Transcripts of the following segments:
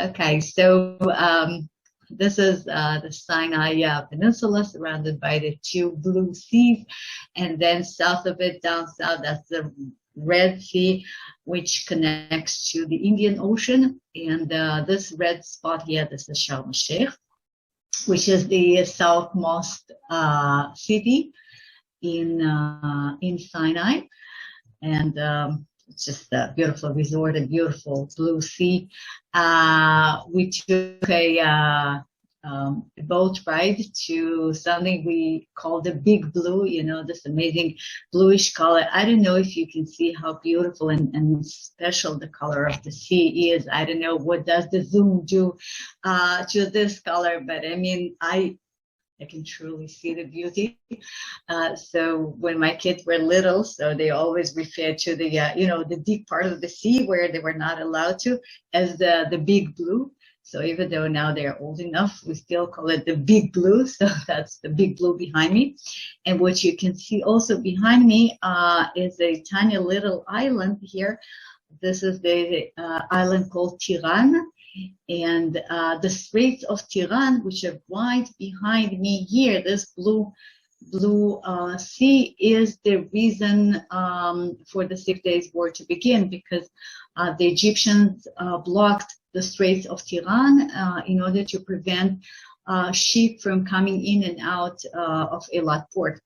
Okay, so this is the Sinai Peninsula, surrounded by the two blue seas, and then south of it, down south, that's the Red Sea, which connects to the Indian Ocean. And this red spot here, this is Sharm el-Sheikh, which is the southmost city in Sinai, and it's just a beautiful resort, a beautiful blue sea. We took a boat ride to something we call the Big Blue, you know, this amazing bluish color. I don't know if you can see how beautiful and special the color of the sea is. I don't know what does the zoom do to this color, but I mean, I can truly see the beauty. So when my kids were little, so they always referred to the, you know, the deep part of the sea where they were not allowed to as the Big Blue. So even though now they're old enough, we still call it the Big Blue. So that's the Big Blue behind me. And what you can see also behind me is a tiny little island here. This is the island called Tiran. And the Straits of Tiran, which are right behind me here, this blue sea, is the reason for the 6 Days War to begin, because the Egyptians blocked the Straits of Tiran in order to prevent ship from coming in and out of Eilat port.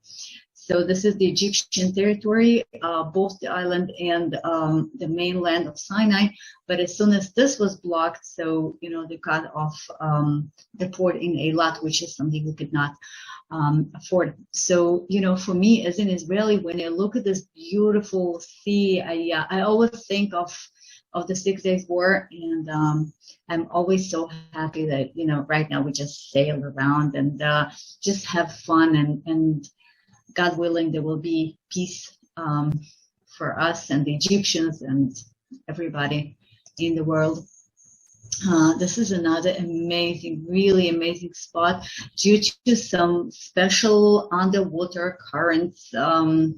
So this is the Egyptian territory, both the island and the mainland of Sinai. But as soon as this was blocked, so, you know, they cut off the port in Eilat, which is something we could not afford. So, you know, for me as an Israeli, when I look at this beautiful sea, I always think of the 6 Days War, and I'm always so happy that, you know, right now we just sail around and just have fun, and God willing, there will be peace for us and the Egyptians and everybody in the world. This is another amazing, really amazing spot due to some special underwater currents. There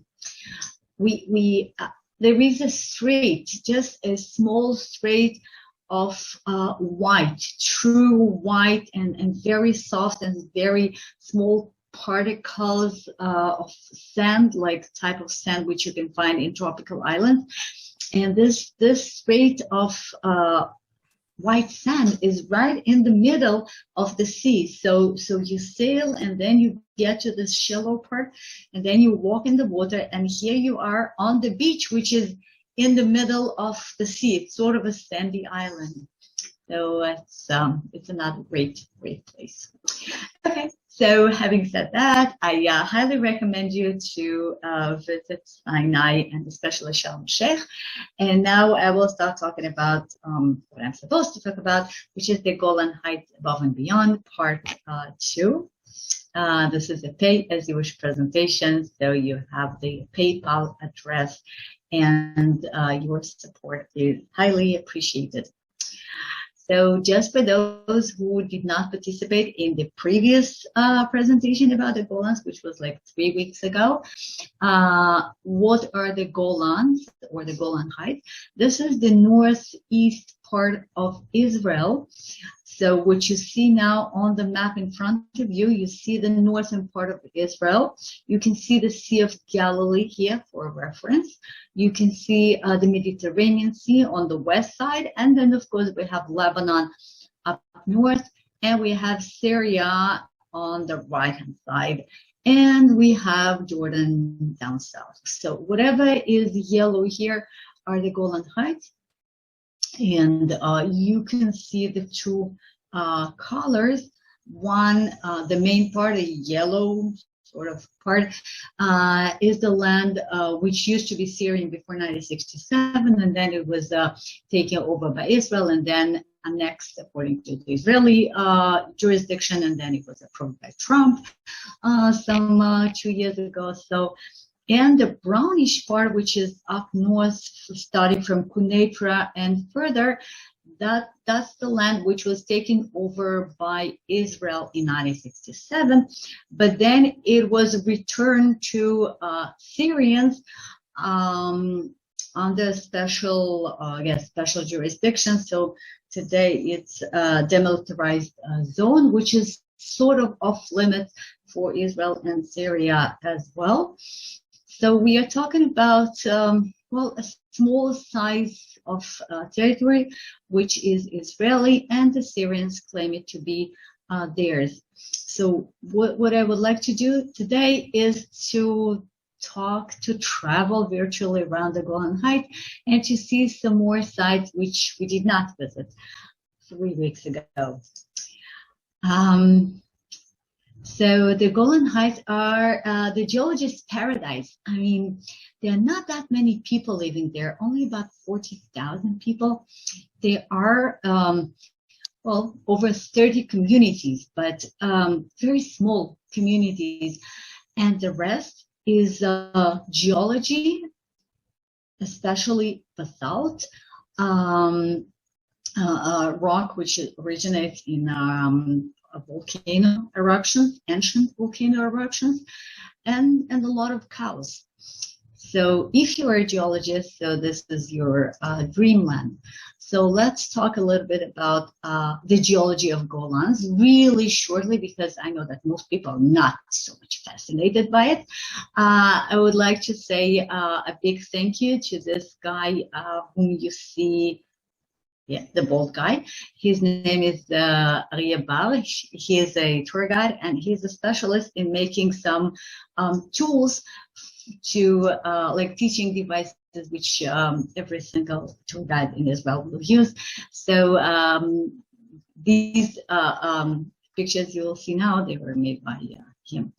is a strait, just a small strait of white, true white, and very soft and very small particles of sand, like type of sand which you can find in tropical islands. And this strait of white sand is right in the middle of the sea. So you sail, and then you get to this shallow part, and then you walk in the water, and here you are on the beach, which is in the middle of the sea. It's sort of a sandy island. So it's another great place. Okay. So having said that, I highly recommend you to visit Sinai and especially Sharm el-Sheikh. And now I will start talking about what I'm supposed to talk about, which is the Golan Heights Above and Beyond, Part 2. This is a pay as you wish presentation, so you have the PayPal address, and your support is highly appreciated. So just for those who did not participate in the previous presentation about the Golans, which was like 3 weeks ago, what are the Golans or the Golan Heights? This is the northeast part of Israel. So what you see now on the map in front of you, you see the northern part of Israel. You can see the Sea of Galilee here for reference. You can see the Mediterranean Sea on the west side. And then, of course, we have Lebanon up north. And we have Syria on the right-hand side. And we have Jordan down south. So whatever is yellow here are the Golan Heights. And you can see the two colors. One, the main part, the yellow sort of part, is the land which used to be Syrian before 1967, and then it was taken over by Israel and then annexed according to the Israeli jurisdiction, and then it was approved by Trump some 2 years ago. So. And the brownish part, which is up north, starting from Quneitra and further, that's the land which was taken over by Israel in 1967. But then it was returned to Syrians under special, special jurisdiction. So today it's a demilitarized zone, which is sort of off limits for Israel and Syria as well. So we are talking about, a small size of territory, which is Israeli, and the Syrians claim it to be theirs. So what I would like to do today is to travel virtually around the Golan Heights and to see some more sites which we did not visit 3 weeks ago. So the Golan Heights are the geologist's paradise. I mean, there are not that many people living there, only about 40,000 people. There are, over 30 communities, but very small communities. And the rest is geology, especially basalt, rock which originates in volcano eruptions, ancient volcano eruptions, and a lot of cows. So if you are a geologist, so this is your dreamland. So let's talk a little bit about the geology of Golans really shortly, because I know that most people are not so much fascinated by it. I would like to say a big thank you to this guy whom you see. Yeah, the bald guy. His name is Aryeh Bar. He is a tour guide, and he's a specialist in making some tools to like teaching devices, which every single tour guide in Israel will use. So these pictures you will see now, they were made by him.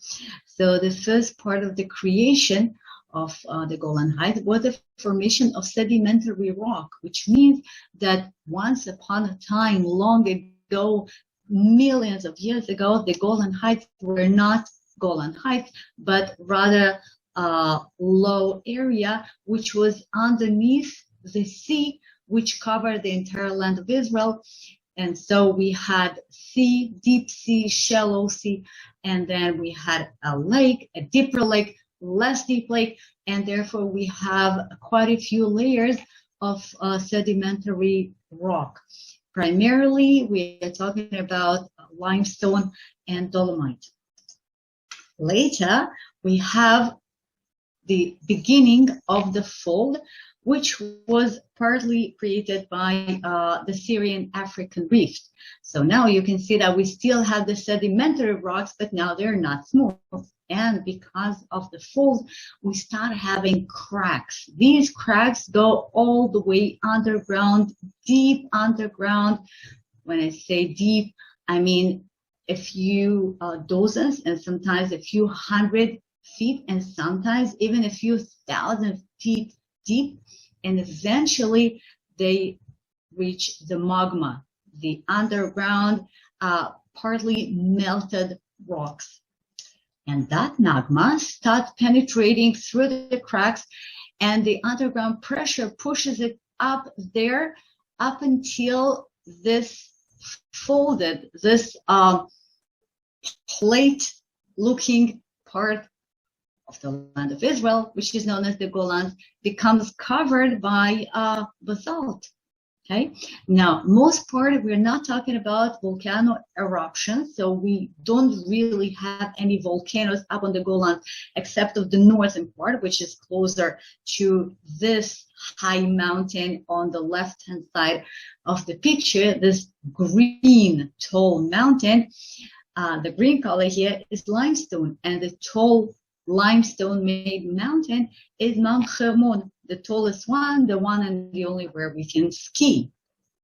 So the first part of the creation of the Golan Heights was the formation of sedimentary rock, which means that once upon a time, long ago, millions of years ago, the Golan Heights were not Golan Heights, but rather a low area which was underneath the sea, which covered the entire land of Israel. And so we had sea, deep sea, shallow sea, and then we had a lake, a deeper lake, less deep lake, and therefore we have quite a few layers of sedimentary rock. Primarily, we are talking about limestone and dolomite. Later, we have the beginning of the fold, which was partly created by the Syrian African rift. So now you can see that we still have the sedimentary rocks, but now they're not smooth. And because of the fold, we start having cracks. These cracks go all the way underground, deep underground. When I say deep, I mean a few dozens and sometimes a few hundred feet and sometimes even a few thousand feet deep. And eventually they reach the magma, the underground, partly melted rocks. And that magma starts penetrating through the cracks, and the underground pressure pushes it up there, up until this folded, this plate-looking part of the land of Israel, which is known as the Golan, becomes covered by basalt. Okay. Now, most part, we're not talking about volcano eruptions, so we don't really have any volcanoes up on the Golan, except of the northern part, which is closer to this high mountain on the left-hand side of the picture, this green tall mountain. The green color here is limestone, and the tall limestone-made mountain is Mount Hermon, the tallest one, the one and the only where we can ski.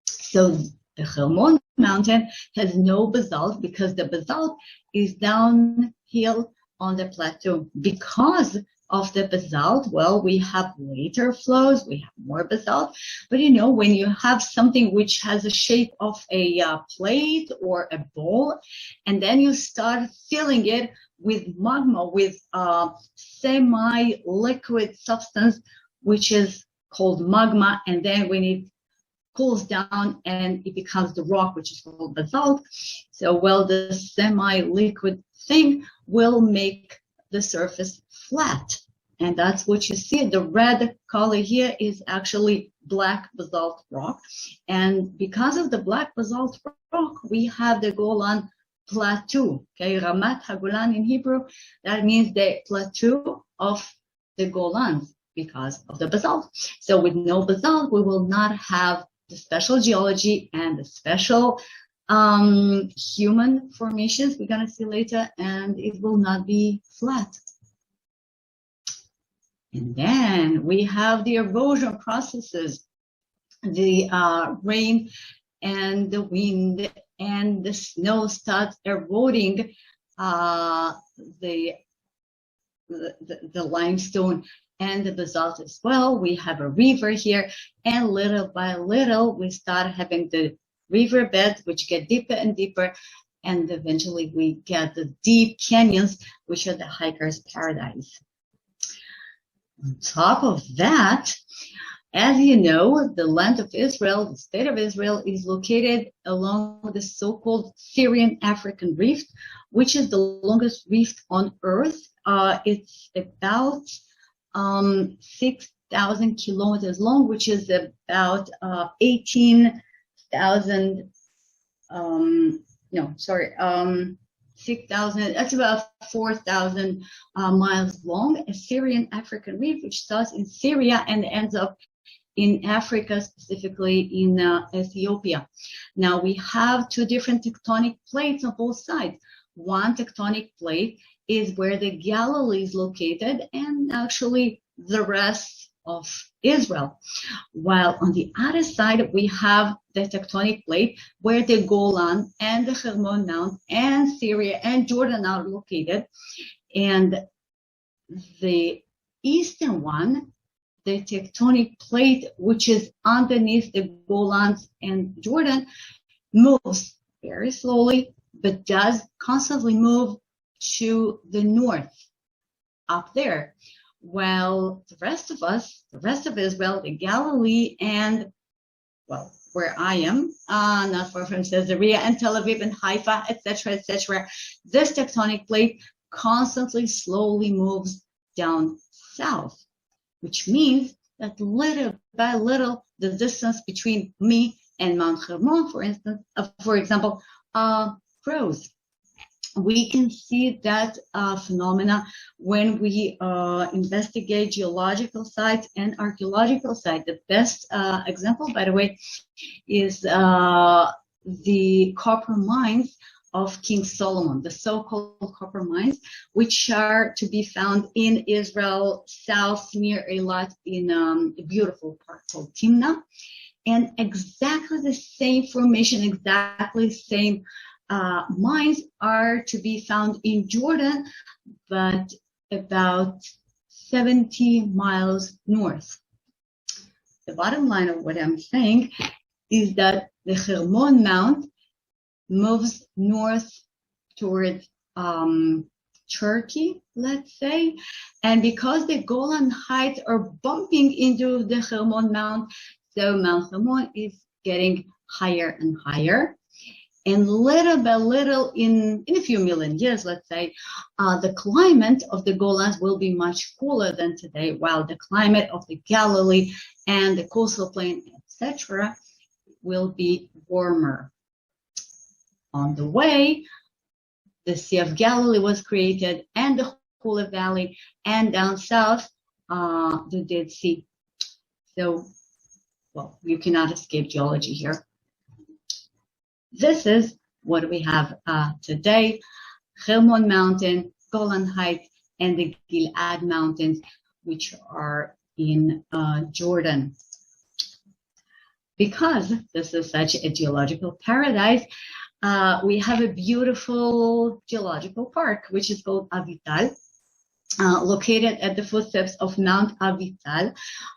So the Hermon mountain has no basalt because the basalt is downhill on the plateau. Because of the basalt, well, we have later flows, we have more basalt. But you know, when you have something which has a shape of a plate or a bowl, and then you start filling it with magma, with semi-liquid substance, which is called magma, and then when it cools down and it becomes the rock, which is called basalt. So, well, the semi-liquid thing will make the surface flat. And that's what you see. The red color here is actually black basalt rock. And because of the black basalt rock, we have the Golan Plateau. Okay, Ramat HaGolan in Hebrew, that means the plateau of the Golans because of the basalt. So with no basalt, we will not have the special geology and the special human formations we're going to see later, and it will not be flat. And then we have the erosion processes, the rain and the wind and the snow start eroding the limestone and the basalt as well. We have a river here, and little by little we start having the riverbeds which get deeper and deeper, and eventually we get the deep canyons, which are the hiker's paradise. On top of that, as you know, the land of Israel, the state of Israel, is located along the so-called Syrian African Rift, which is the longest rift on Earth. It's about 6,000 kilometers long, which is about 6,000, that's about 4,000 miles long. A Syrian African Rift, which starts in Syria and ends up in Africa, specifically in Ethiopia. Now we have two different tectonic plates on both sides. One tectonic plate is where the Galilee is located, and actually the rest of Israel. While on the other side, we have the tectonic plate where the Golan and the Hermon Mount and Syria and Jordan are located. And the eastern one, the tectonic plate, which is underneath the Golans and Jordan, moves very slowly, but does constantly move to the north, up there. While the rest of us, the rest of Israel, the Galilee, and, well, where I am, not far from Caesarea and Tel Aviv and Haifa, etc., this tectonic plate constantly, slowly moves down south, which means that little by little, the distance between me and Mount Hermon, for example, grows. We can see that phenomena when we investigate geological sites and archaeological sites. The best example, by the way, is the copper mines of King Solomon, the so-called copper mines, which are to be found in Israel, south near Eilat, in a beautiful park called Timnah. And exactly the same formation, exactly the same mines are to be found in Jordan, but about 70 miles north. The bottom line of what I'm saying is that the Hermon Mount moves north toward Turkey, let's say, and because the Golan Heights are bumping into the Hermon Mount, so Mount Hermon is getting higher and higher. And little by little, in a few million years, let's say, the climate of the Golans will be much cooler than today, while the climate of the Galilee and the coastal plain, etc., will be warmer. On the way, the Sea of Galilee was created, and the Hula Valley, and down south, the Dead Sea. So, well, you cannot escape geology here. This is what we have today: Hermon Mountain, Golan Heights, and the Gilad Mountains, which are in Jordan. Because this is such a geological paradise, we have a beautiful geological park, which is called Avital, located at the footsteps of Mount Avital.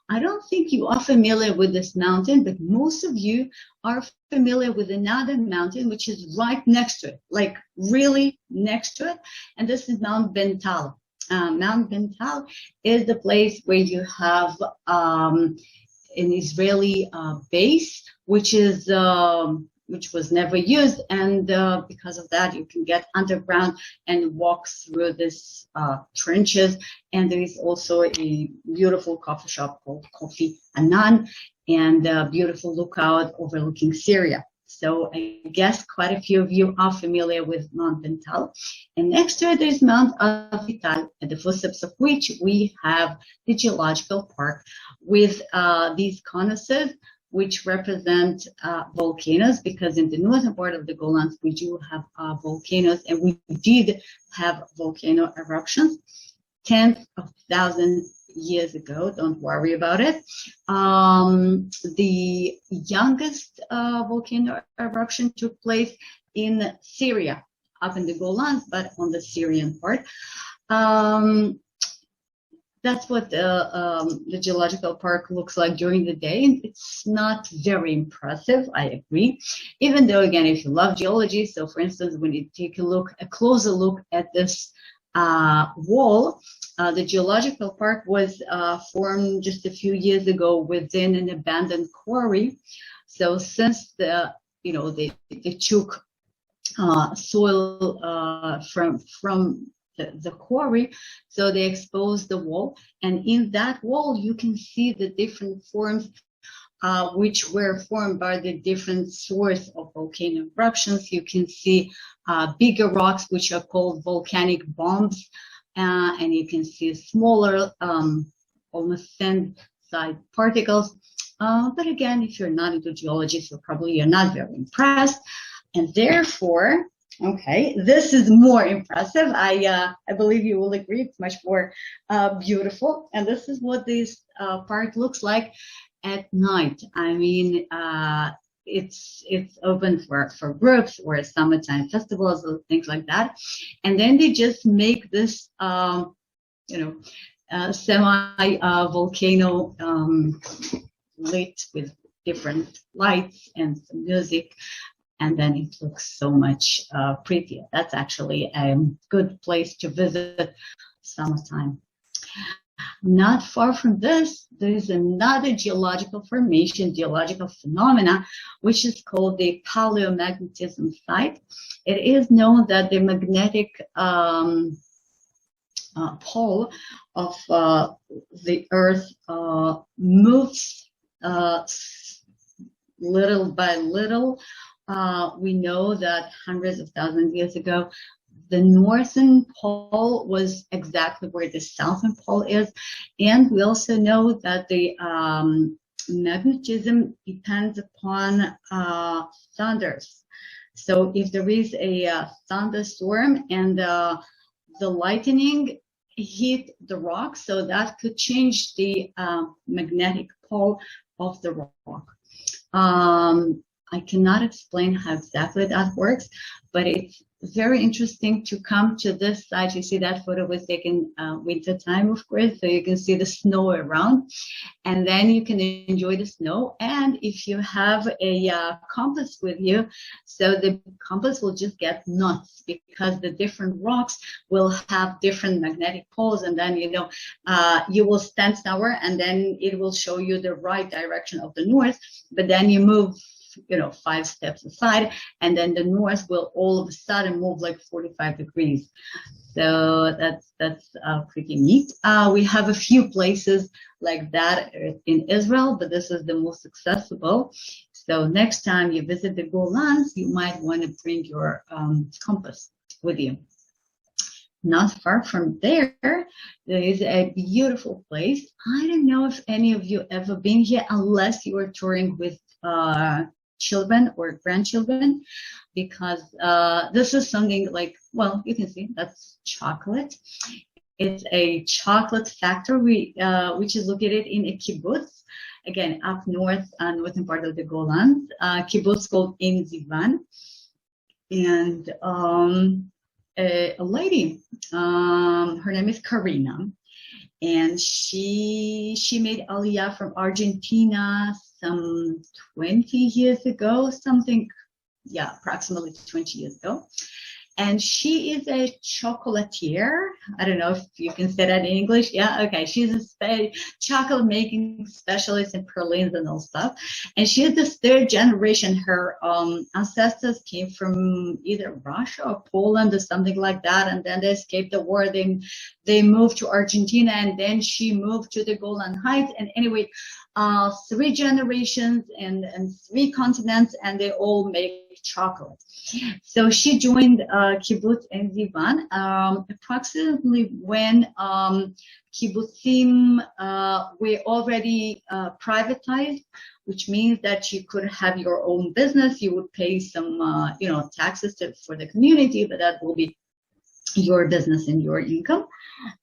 I don't think you are familiar with this mountain, but most of you are familiar with another mountain which is right next to it, like really next to it, and this is Mount Bental. Mount Bental is the place where you have an Israeli base, which is which was never used, and because of that, you can get underground and walk through this trenches. And there is also a beautiful coffee shop called Coffee Anan, and a beautiful lookout overlooking Syria. So I guess quite a few of you are familiar with Mount Bental. And next to it, there's Mount Avital, at the footsteps of which we have the geological park with these conusses, which represent volcanoes, because in the northern part of the Golans, we do have volcanoes, and we did have volcano eruptions tens of thousands years ago. Don't worry about it. The youngest volcano eruption took place in Syria, up in the Golans, but on the Syrian part. That's what the geological park looks like during the day. It's not very impressive, I agree. Even though, again, if you love geology, so for instance, when you take a closer look at this wall, the geological park was formed just a few years ago within an abandoned quarry. So since they took soil from the quarry, so they exposed the wall, and in that wall you can see the different forms which were formed by the different source of volcano eruptions. You can see bigger rocks, which are called volcanic bombs, and you can see smaller, almost sand-sized particles. But again, if you're not into geology, so probably you're not very impressed, and therefore, okay, this is more impressive. I believe you will agree. It's much more beautiful, and this is what this park looks like at night. I mean, it's open for groups or summertime festivals or things like that, and then they just make this semi volcano lit with different lights and some music, and then it looks so much prettier. That's actually a good place to visit summertime. Not far from this, there is another geological formation, geological phenomena, which is called the paleomagnetism site. It is known that the magnetic pole of the Earth moves little by little. We know that hundreds of thousands of years ago, the northern pole was exactly where the southern pole is. And we also know that the magnetism depends upon thunders. So if there is a thunderstorm and the lightning hit the rock, so that could change the magnetic pole of the rock. I cannot explain how exactly that works, but it's very interesting to come to this site. You see that photo was taken winter time, of course, so you can see the snow around, and then you can enjoy the snow. And if you have a compass with you, so the compass will just get nuts, because the different rocks will have different magnetic poles, and then you will stand somewhere and then it will show you the right direction of the north, but then you move 5 steps aside, and then the north will all of a sudden move like 45 degrees. So that's pretty neat. We have a few places like that in Israel, but this is the most accessible. So next time you visit the Golans, you might want to bring your compass with you. Not far from there, there is a beautiful place. I don't know if any of you ever been here, unless you are touring with children or grandchildren, because this is something like, well, you can see that's chocolate. It's a chocolate factory which is located in a kibbutz, again up north, northern part of the Golan, kibbutz called Ein Zivan, and a lady, her name is Karina, and she made Aliyah from Argentina some 20 years ago, something, yeah, approximately 20 years ago. and she is a chocolatier. I don't know if you can say that in English. Yeah, okay. She's a chocolate making specialist in pralines and all stuff. And she is the third generation. Her ancestors came from either Russia or Poland or something like that, and then they escaped the war. They moved to Argentina, and then she moved to the Golan Heights. And anyway, 3 generations and 3 continents, and they all make chocolate. So she joined Kibbutz and Zivan approximately when kibbutzim were already privatized, which means that you could have your own business. You would pay some, taxes for the community, but that will be your business and your income.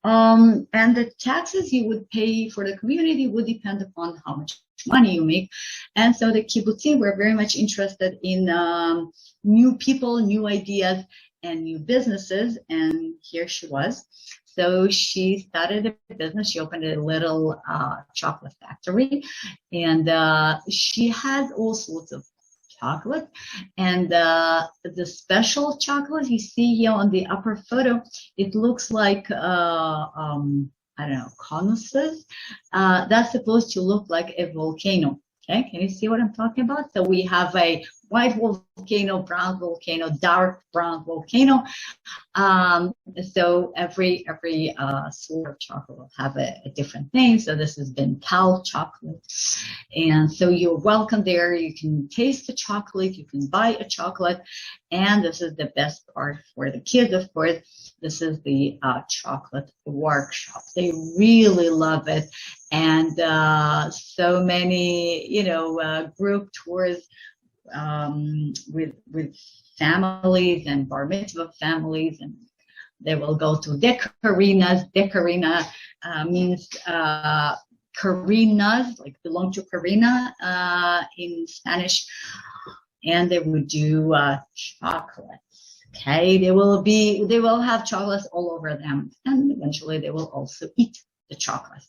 And the taxes you would pay for the community would depend upon how much money you make. And so the kibbutzim were very much interested in new people, new ideas, and new businesses. And here she was. So she started a business. She opened a little chocolate factory, and she has all sorts of chocolate. And the special chocolate you see here on the upper photo, it looks like I don't know, conusses. That's supposed to look like a volcano. Okay, can you see what I'm talking about? So we have a white volcano, brown volcano, dark brown volcano. So every sort of chocolate will have a different name. So this has been Cal chocolate. And so you're welcome there. You can taste the chocolate. You can buy a chocolate. And this is the best part for the kids, of course. This is the chocolate workshop. They really love it. And so many, group tours with families and bar mitzvah families, and they will go to decarinas. Decarina means carinas, like belong to carina in Spanish, and they would do chocolates. Okay, they will have chocolates all over them, and eventually they will also eat the chocolate.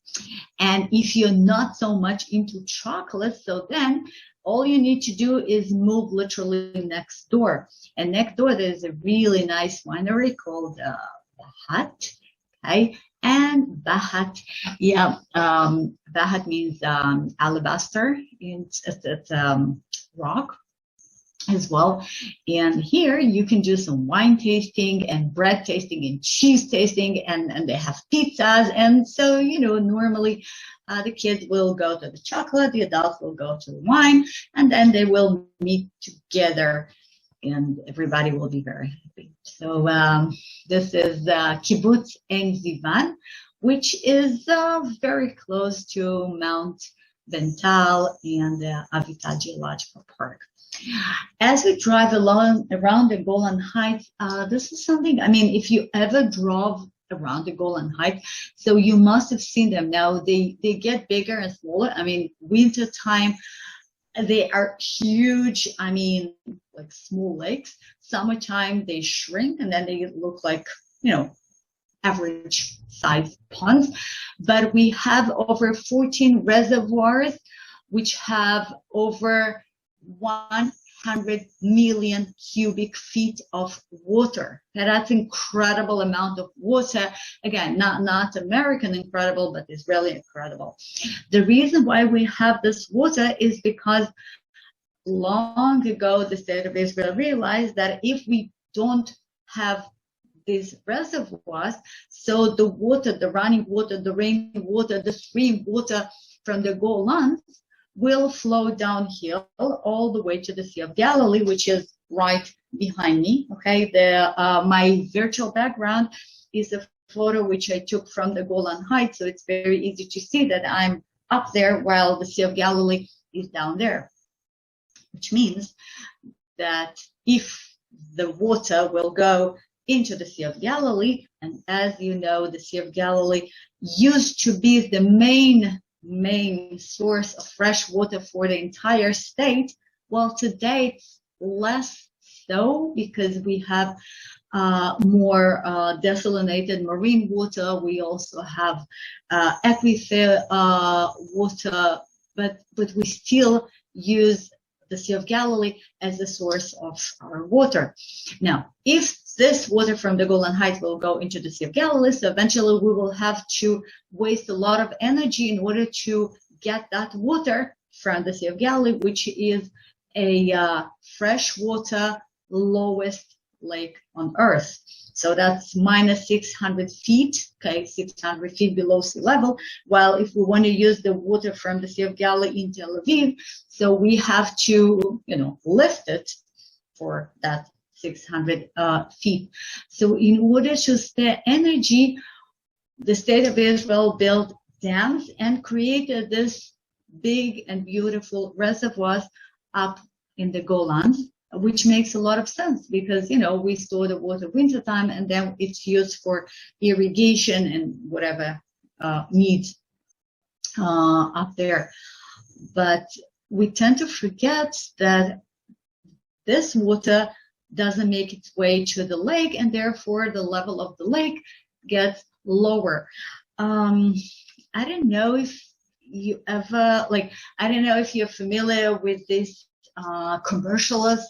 And if you're not so much into chocolate, so then all you need to do is move literally next door. And next door, there's a really nice winery called Bahat. Okay, and Bahat, Bahat means alabaster. It's rock as well. And here you can do some wine tasting and bread tasting and cheese tasting, and they have pizzas. And so, normally the kids will go to the chocolate, the adults will go to the wine, and then they will meet together and everybody will be very happy. So this is Kibbutz Ein Zivan, which is very close to Mount Bental and Avital Geological Park. As we drive around the Golan Heights, this is something, if you ever drove around the Golan Heights, so you must have seen them. Now they get bigger and smaller. Winter time, they are huge, like small lakes. Summertime, they shrink and then they look like, average size ponds. But we have over 14 reservoirs, which have over 100 million cubic feet of water. Now, that's incredible amount of water. Again, not American incredible, but Israeli incredible. The reason why we have this water is because long ago the state of Israel realized that if we don't have these reservoirs, so the water, the running water, the rain water, the stream water from the Golan will flow downhill all the way to the Sea of Galilee, which is right behind me. Okay, my virtual background is a photo which I took from the Golan Heights, so it's very easy to see that I'm up there while the Sea of Galilee is down there, which means that if the water will go into the Sea of Galilee, and as you know, the Sea of Galilee used to be the main source of fresh water for the entire state. Well, today it's less so because we have more desalinated marine water. We also have aquifer water, but we still use the Sea of Galilee as a source of our water. Now, if this water from the Golan Heights will go into the Sea of Galilee, so eventually we will have to waste a lot of energy in order to get that water from the Sea of Galilee, which is a freshwater lowest lake on Earth. So that's minus 600 feet, okay, 600 feet below sea level. While if we want to use the water from the Sea of Galilee in Tel Aviv, so we have to, lift it for that 600 feet. So in order to spare energy, the state of Israel built dams and created this big and beautiful reservoirs up in the Golan, which makes a lot of sense because, we store the water wintertime and then it's used for irrigation and whatever needs up there. But we tend to forget that this water doesn't make its way to the lake, and therefore the level of the lake gets lower. I don't know if you ever, I don't know if you're familiar with this commercials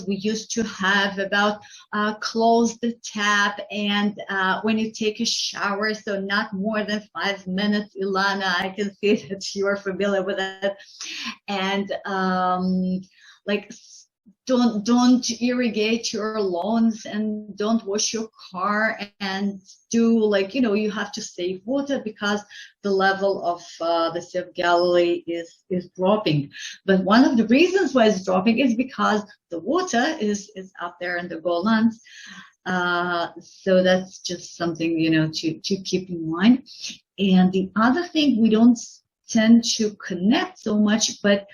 we used to have about close the tap and when you take a shower, so not more than 5 minutes. Ilana, I can see that you are familiar with it. And don't irrigate your lawns and don't wash your car and do you have to save water because the level of the Sea of Galilee is dropping. But one of the reasons why it's dropping is because the water is up there in the Golans. So that's just something, to keep in mind. And the other thing we don't tend to connect so much, but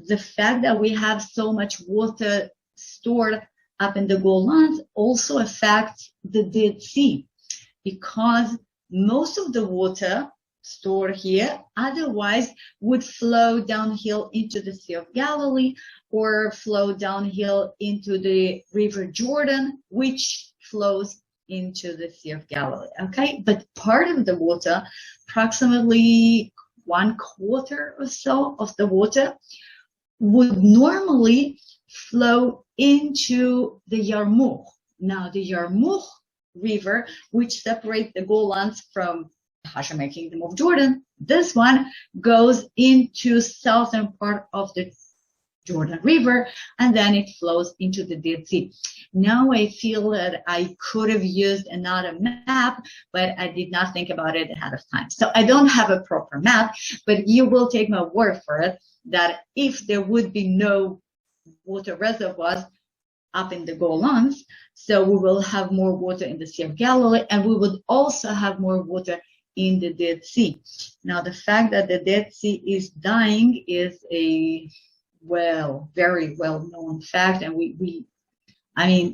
the fact that we have so much water stored up in the Golans also affects the Dead Sea, because most of the water stored here otherwise would flow downhill into the Sea of Galilee or flow downhill into the River Jordan, which flows into the Sea of Galilee. Okay, but part of the water, approximately 1/4 or so of the water, would normally flow into the Yarmuk. Now, the Yarmuk River, which separates the Golans from the Hashemite Kingdom of Jordan, this one goes into southern part of the Jordan River, and then it flows into the Dead Sea. Now I feel that I could have used another map, but I did not think about it ahead of time. So I don't have a proper map, but you will take my word for it that if there would be no water reservoirs up in the Golans, so we will have more water in the Sea of Galilee, and we would also have more water in the Dead Sea. Now, the fact that the Dead Sea is dying is a very well-known fact, and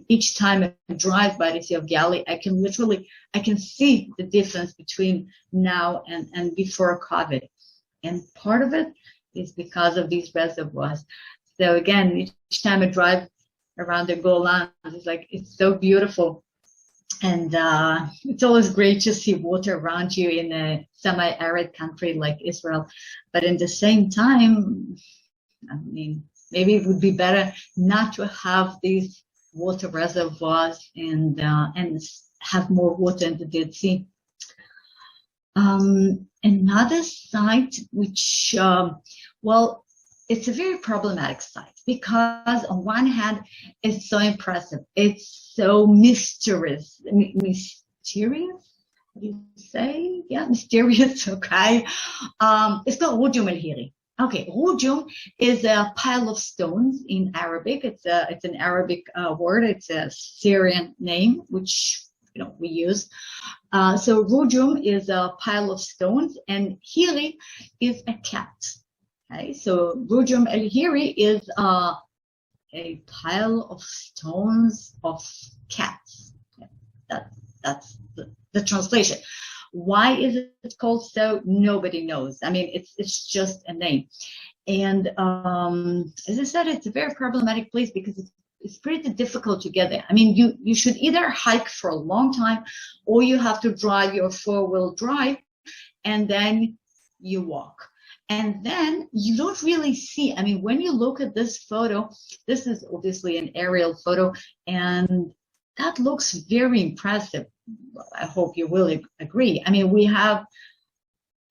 each time I drive by the Sea of Galilee, I can see the difference between now and before COVID. And part of it is because of these reservoirs. So again, each time I drive around the Golan, it's so beautiful. And it's always great to see water around you in a semi-arid country like Israel. But in the same time, maybe it would be better not to have these water reservoirs and have more water in the Dead Sea. Another site which, it's a very problematic site because on one hand, it's so impressive. It's so mysterious. Mysterious? What do you say? Yeah, mysterious, okay. It's called Rujum el-Hiri. Okay, Rujum is a pile of stones in Arabic. It's an Arabic word. It's a Syrian name, which we use. So Rujum is a pile of stones, and Hiri is a cat. Okay, so Rujum el-Hiri is a pile of stones of cats. That's the translation. Why is it called so? Nobody knows. It's just a name. And as I said, it's a very problematic place because it's pretty difficult to get there. You should either hike for a long time or you have to drive your 4-wheel drive and then you walk. And then you don't really see, I mean, when you look at this photo, this is obviously an aerial photo, and that looks very impressive. I hope you will agree. I mean, we have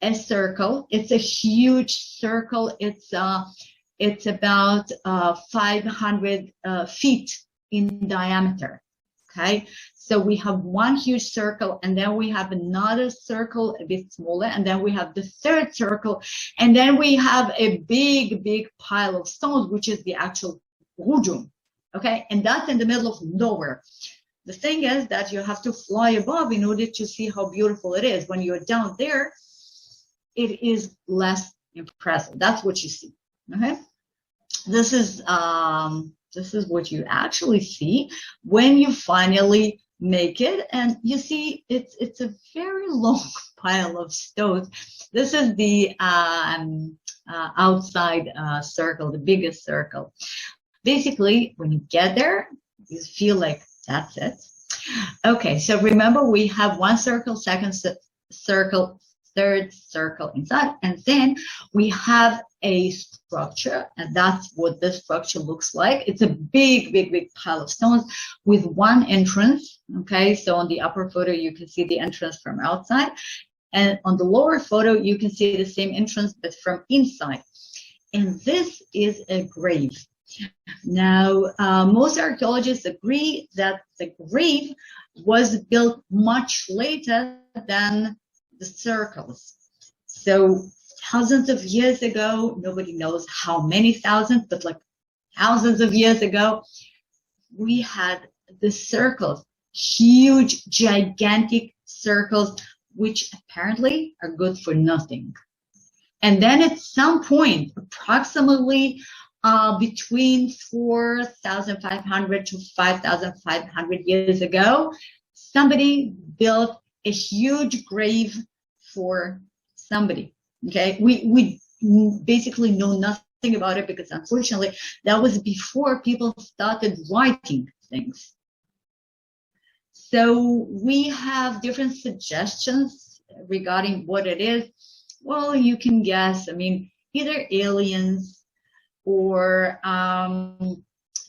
a circle. It's a huge circle. It's about 500 feet in diameter. Okay, so we have one huge circle, and then we have another circle a bit smaller, and then we have the third circle, and then we have a big pile of stones, which is the actual Rujum. Okay, and that's in the middle of nowhere. The thing is that you have to fly above in order to see how beautiful it is. When you're down there, it is less impressive. That's what you see. Okay, this is what you actually see when you finally make it, and you see it's a very long pile of stones. This is the outside circle, the biggest circle. Basically, when you get there, you feel like that's it. Okay, so remember, we have one circle, second circle, third circle inside, and then we have a structure, and that's what this structure looks like. It's a big pile of stones with one entrance. Okay, so on the upper photo you can see the entrance from outside, and on the lower photo you can see the same entrance but from inside. And this is a grave. Now, most archaeologists agree that the grave was built much later than the circles. So thousands of years ago, nobody knows how many thousands, but like thousands of years ago, we had the circles, huge, gigantic circles, which apparently are good for nothing. And then at some point, approximately between 4,500 to 5,500 years ago, somebody built a huge grave for somebody. Okay, we basically know nothing about it because unfortunately that was before people started writing things. So we have different suggestions regarding what it is. Well, you can guess. I mean, either aliens or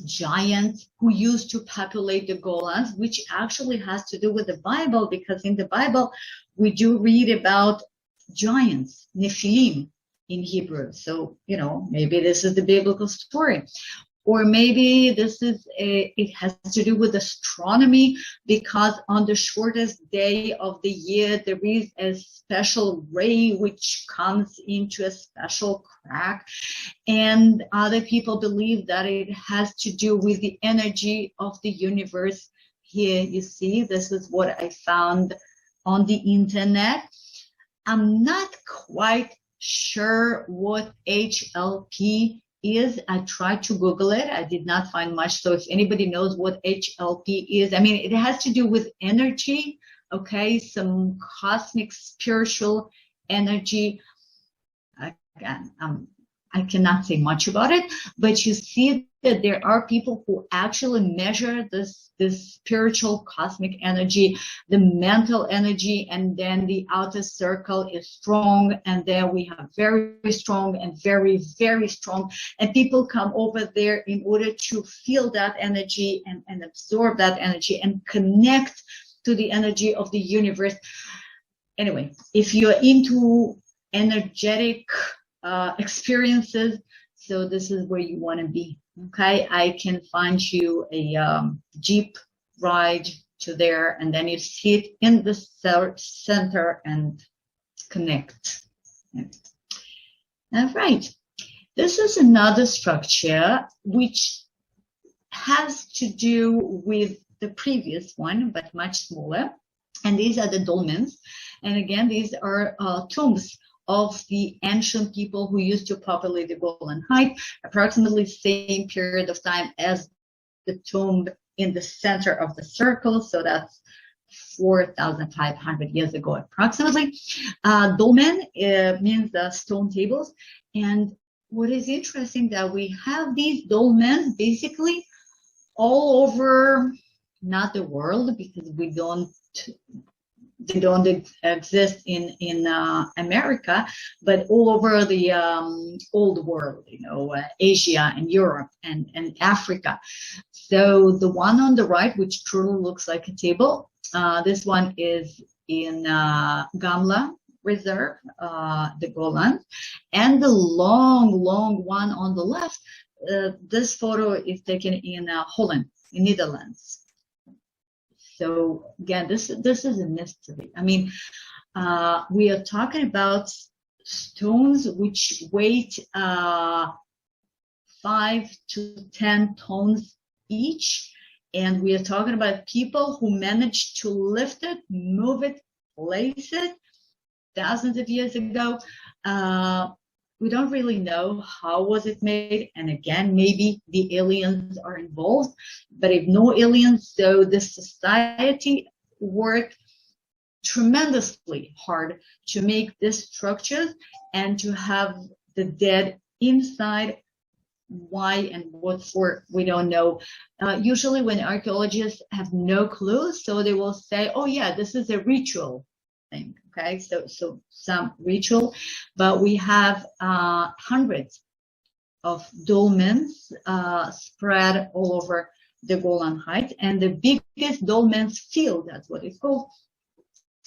giants who used to populate the Golans, which actually has to do with the Bible, because in the Bible we do read about giants, Nephilim in Hebrew. So, you know, maybe this is the biblical story. Or maybe this is it has to do with astronomy, because on the shortest day of the year, there is a special ray which comes into a special crack. And other people believe that it has to do with the energy of the universe. Here you see, this is what I found on the internet. I'm not quite sure what HLP is. I tried to Google it. I did not find much. So if anybody knows what HLP is, I mean, it has to do with energy, okay? Some cosmic spiritual energy. Again, I cannot say much about it, but you see that there are people who actually measure this spiritual cosmic energy, the mental energy, and then the outer circle is strong, and then we have very strong and very strong, and people come over there in order to feel that energy and absorb that energy and connect to the energy of the universe. Anyway, if you're into energetic experiences, so this is where you want to be. Okay, I can find you a Jeep ride to there, and then you sit in the center and connect. All right, this is another structure which has to do with the previous one, but much smaller. And these are the dolmens. And again, these are tombs of the ancient people who used to populate the Golan Heights, approximately the same period of time as the tomb in the center of the circle. So that's 4,500 years ago, approximately. Dolmen means stone tables. And what is interesting that we have these dolmens basically all over, not the world, because we don't they don't exist in America, but all over the old world, Asia and Europe and Africa. So the one on the right, which truly looks like a table, this one is in Gamla Reserve, the Golan, and the long one on the left. This photo is taken in Holland, in Netherlands. So again, this is a mystery. I mean, we are talking about stones which weigh 5 to 10 tons each, and we are talking about people who managed to lift it, move it, place it thousands of years ago. We don't really know how was it made, and again, maybe the aliens are involved, but if no aliens, so the society worked tremendously hard to make these structures and to have the dead inside. Why and what for, we don't know. Usually when archaeologists have no clue, so they will say, oh yeah, this is a ritual thing. Okay, so some ritual, but we have hundreds of dolmens spread all over the Golan Heights, and the biggest dolmens field, that's what it's called,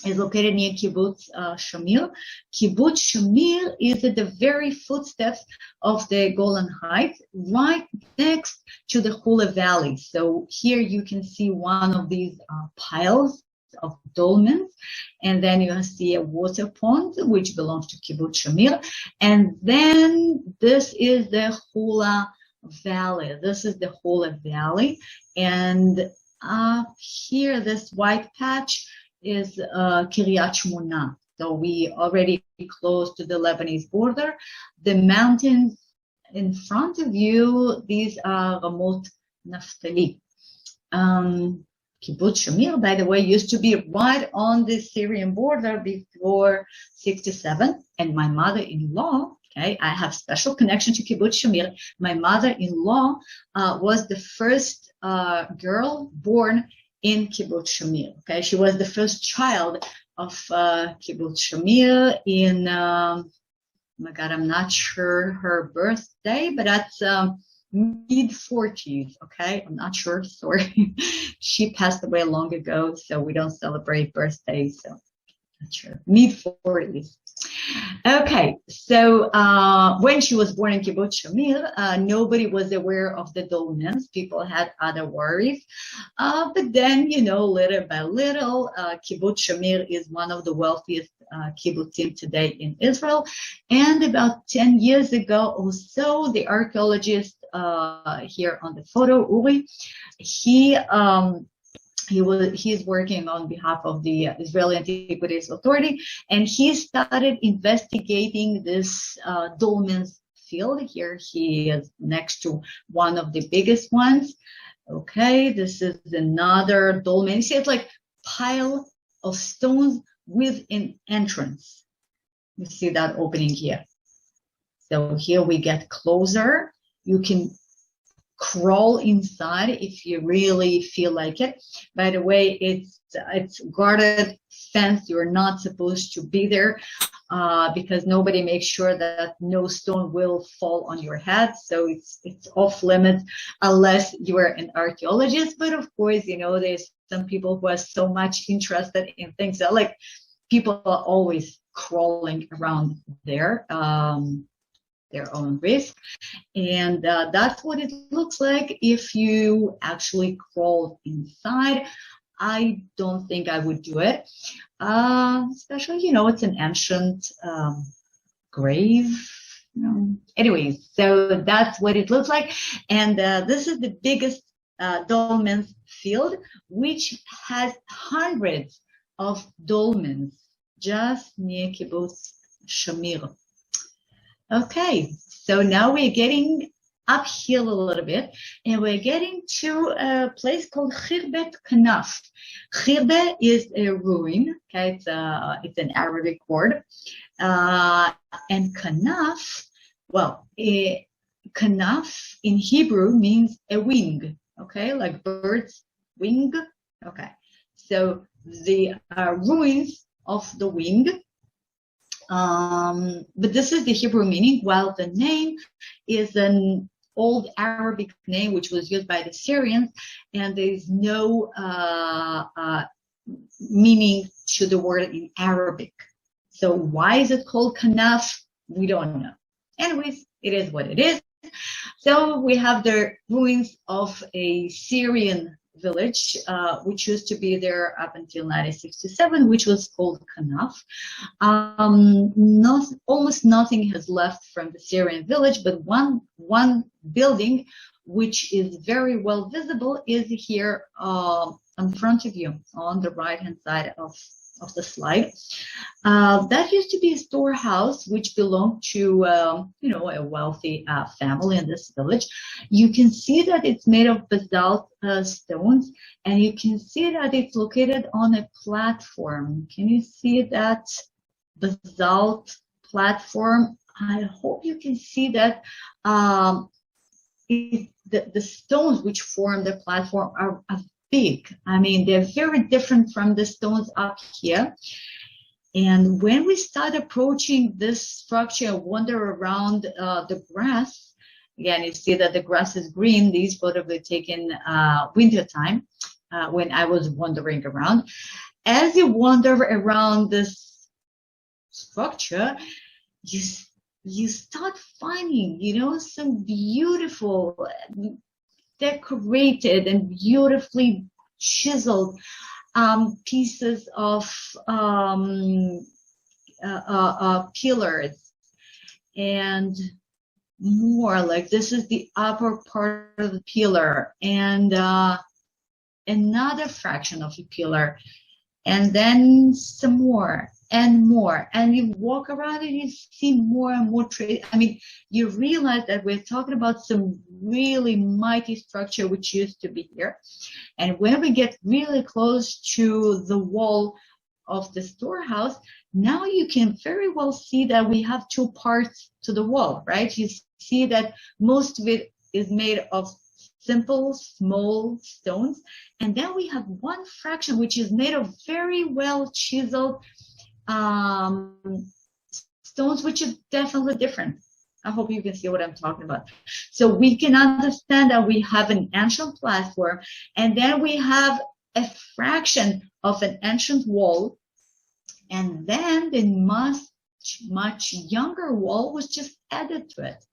is located near Kibbutz Shamir. Kibbutz Shamir is at the very footsteps of the Golan Heights, right next to the Hula Valley. So here you can see one of these piles of dolmens, and then you see a water pond which belongs to Kibbutz Shamir, and then this is the Hula Valley. This is the Hula Valley, and here this white patch is Kiryat Shmona. So we already close to the Lebanese border. The mountains in front of you, these are Ramot Naftali. Kibbutz Shamir, by the way, used to be right on the Syrian border before 67. And my mother-in-law, okay, I have special connection to Kibbutz Shamir. My mother-in-law was the first girl born in Kibbutz Shamir. Okay, she was the first child of Kibbutz Shamir in, oh my God, I'm not sure her birthday, but that's mid-40s, okay? I'm not sure, sorry. She passed away long ago, so we don't celebrate birthdays, so not sure. Mid-40s. Okay, so when she was born in Kibbutz Shamir, nobody was aware of the dolmens. People had other worries. But then, little by little, Kibbutz Shamir is one of the wealthiest kibbutzim today in Israel. And about 10 years ago or so, the archaeologist here on the photo, Uri, he's working on behalf of the Israeli Antiquities Authority, and he started investigating this dolmens field. Here he is next to one of the biggest ones. Okay, this is another dolmen. You see, it's like pile of stones with an entrance. You see that opening here. So here we get closer. You can crawl inside if you really feel like it. By the way, it's guarded fence. You're not supposed to be there because nobody makes sure that no stone will fall on your head. So it's off limits unless you are an archaeologist. But of course, there's some people who are so much interested in things that, like, people are always crawling around there. Their own risk, and that's what it looks like if you actually crawl inside. I don't think I would do it, especially it's an ancient grave. Anyways, so that's what it looks like, and this is the biggest dolmens field, which has hundreds of dolmens just near Kibbutz Shamir. Okay, so now we're getting uphill a little bit, and we're getting to a place called Khirbet Kanaf. Khirbe is a ruin, okay, it's an Arabic word, and Kanaf, well, Kanaf in Hebrew means a wing, okay, like bird's wing, okay. So the ruins of the wing. But this is the Hebrew meaning, while the name is an old Arabic name which was used by the Syrians, and there is no meaning to the word in Arabic. So why is it called Kanaf? We don't know. Anyways, it is what it is. So we have the ruins of a Syrian village, which used to be there up until 1967, which was called Kanaf. Almost nothing has left from the Syrian village, but one building, which is very well visible, is here in front of you on the right-hand side of the slide. That used to be a storehouse which belonged to a wealthy family in this village. You can see that it's made of basalt stones, and you can see that it's located on a platform. Can you see that basalt platform? I hope you can see that. The stones which form the platform are big. I mean, they're very different from the stones up here. And when we start approaching this structure, wander around the grass, again, you see that the grass is green. These photos were taken wintertime when I was wandering around. As you wander around this structure, you start finding, some beautiful decorated and beautifully chiseled pieces of pillars, and more like this is the upper part of the pillar, and another fraction of a pillar, and then some more and more, and you walk around and you see more and more I mean, you realize that we're talking about some really mighty structure which used to be here. And when we get really close to the wall of the storehouse, now you can very well see that we have two parts to the wall, right? You see that most of it is made of simple, small stones. And then we have one fraction which is made of very well chiseled stones, which is definitely different. I hope you can see what I'm talking about. So we can understand that we have an ancient platform, and then we have a fraction of an ancient wall, and then the much younger wall was just added to it.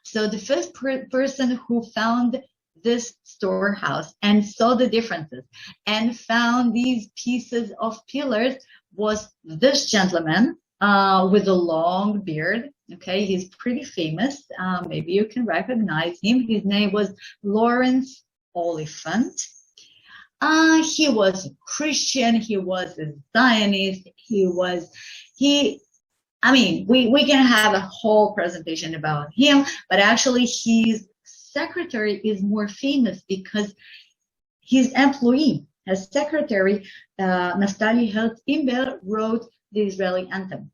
So the first person who found this storehouse and saw the differences and found these pieces of pillars was this gentleman with a long beard. Okay, he's pretty famous. Maybe you can recognize him. His name was Lawrence Oliphant. He was a Christian. He was a Zionist. I mean, we can have a whole presentation about him, but actually his secretary is more famous because his employee, his secretary, Naftali Herz-Imber, wrote the Israeli anthem.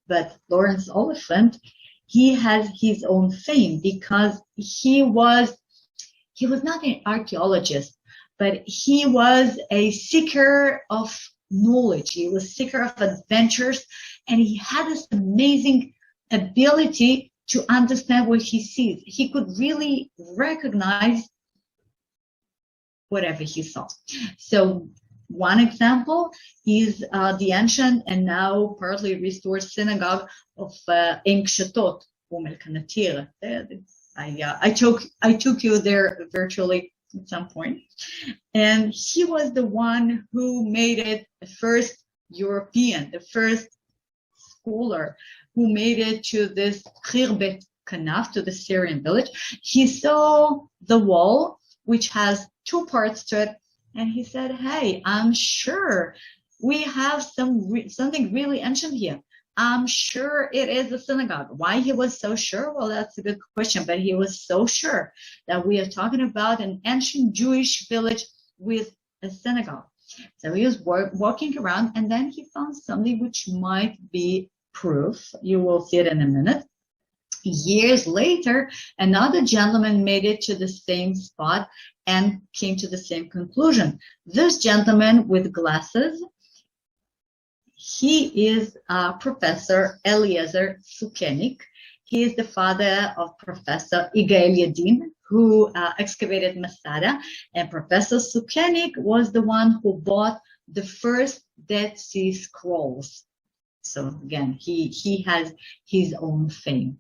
But Lawrence Oliphant, he has his own fame because he was not an archaeologist, but he was a seeker of knowledge. He was a seeker of adventures, and he had this amazing ability to understand what he sees. He could really recognize whatever he saw. So one example is the ancient and now partly restored synagogue of Ein Kshatot, El Kanatir. I took you there virtually at some point. And he was the one who made it the first European, the first scholar who made it to this Khirbet Kanaf, to the Syrian village. He saw the wall, which has two parts to it, and he said, hey, I'm sure we have something really ancient here. I'm sure it is a synagogue. Why he was so sure? Well, that's a good question, but he was so sure that we are talking about an ancient Jewish village with a synagogue. So he was walking around, and then he found something which might be proof. You will see it in a minute. Years later, another gentleman made it to the same spot and came to the same conclusion. This gentleman with glasses, he is Professor Eliezer Sukenik. He is the father of Professor Igael Yadin, who excavated Masada, and Professor Sukenik was the one who bought the first Dead Sea Scrolls. So again, he has his own fame.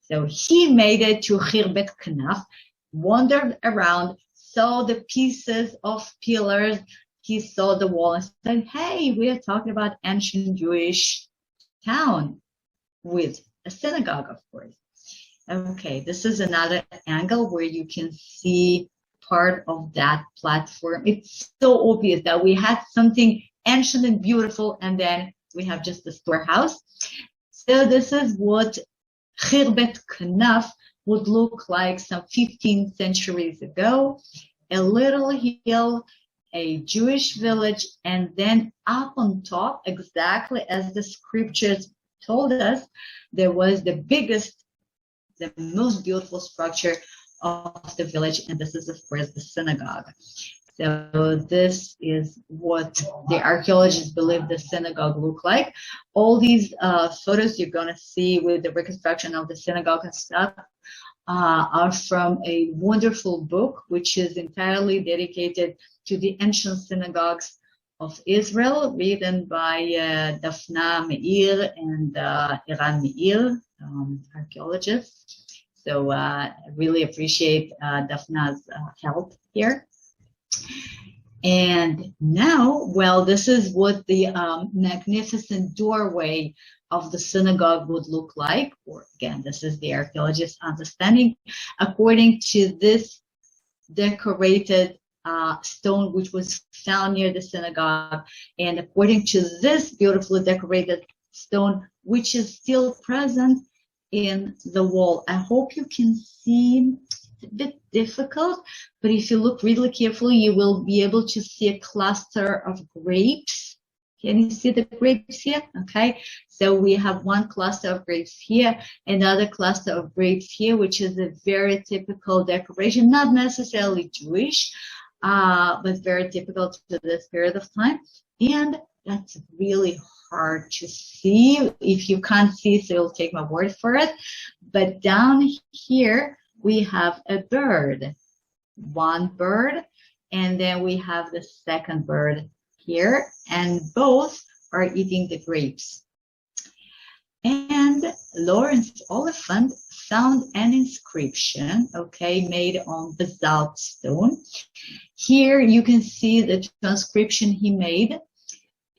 So he made it to Khirbet Knaf, wandered around, saw the pieces of pillars, he saw the wall and said, hey, we are talking about ancient Jewish town with a synagogue, of course. Okay, this is another angle where you can see part of that platform. It's so obvious that we had something ancient and beautiful, and then we have just the storehouse. So this is what Khirbet Knaf would look like some 15 centuries ago. A little hill, a Jewish village, and then up on top, exactly as the scriptures told us, there was the biggest, the most beautiful structure of the village, and this is, of course, the synagogue. So this is what the archaeologists believe the synagogue looked like. All these photos you're going to see with the reconstruction of the synagogue and stuff are from a wonderful book, which is entirely dedicated to the ancient synagogues of Israel, written by Daphna Meir and Iran Meir, archaeologists. So I really appreciate Daphna's help here. And now, well, this is what the magnificent doorway of the synagogue would look like. Or again, this is the archaeologist's understanding. According to this decorated stone, which was found near the synagogue, and according to this beautifully decorated stone, which is still present in the wall. I hope you can see. It's a bit difficult, but if you look really carefully, you will be able to see a cluster of grapes. Can you see the grapes here? Okay, so we have one cluster of grapes here, another cluster of grapes here, which is a very typical decoration, not necessarily Jewish, but very typical to this period of time. And that's really hard to see. If you can't see, so you'll take my word for it. But down here, we have a bird, one bird, and then we have the second bird here, and both are eating the grapes. And Lawrence Oliphant found an inscription, okay, made on basalt stone. Here you can see the transcription he made,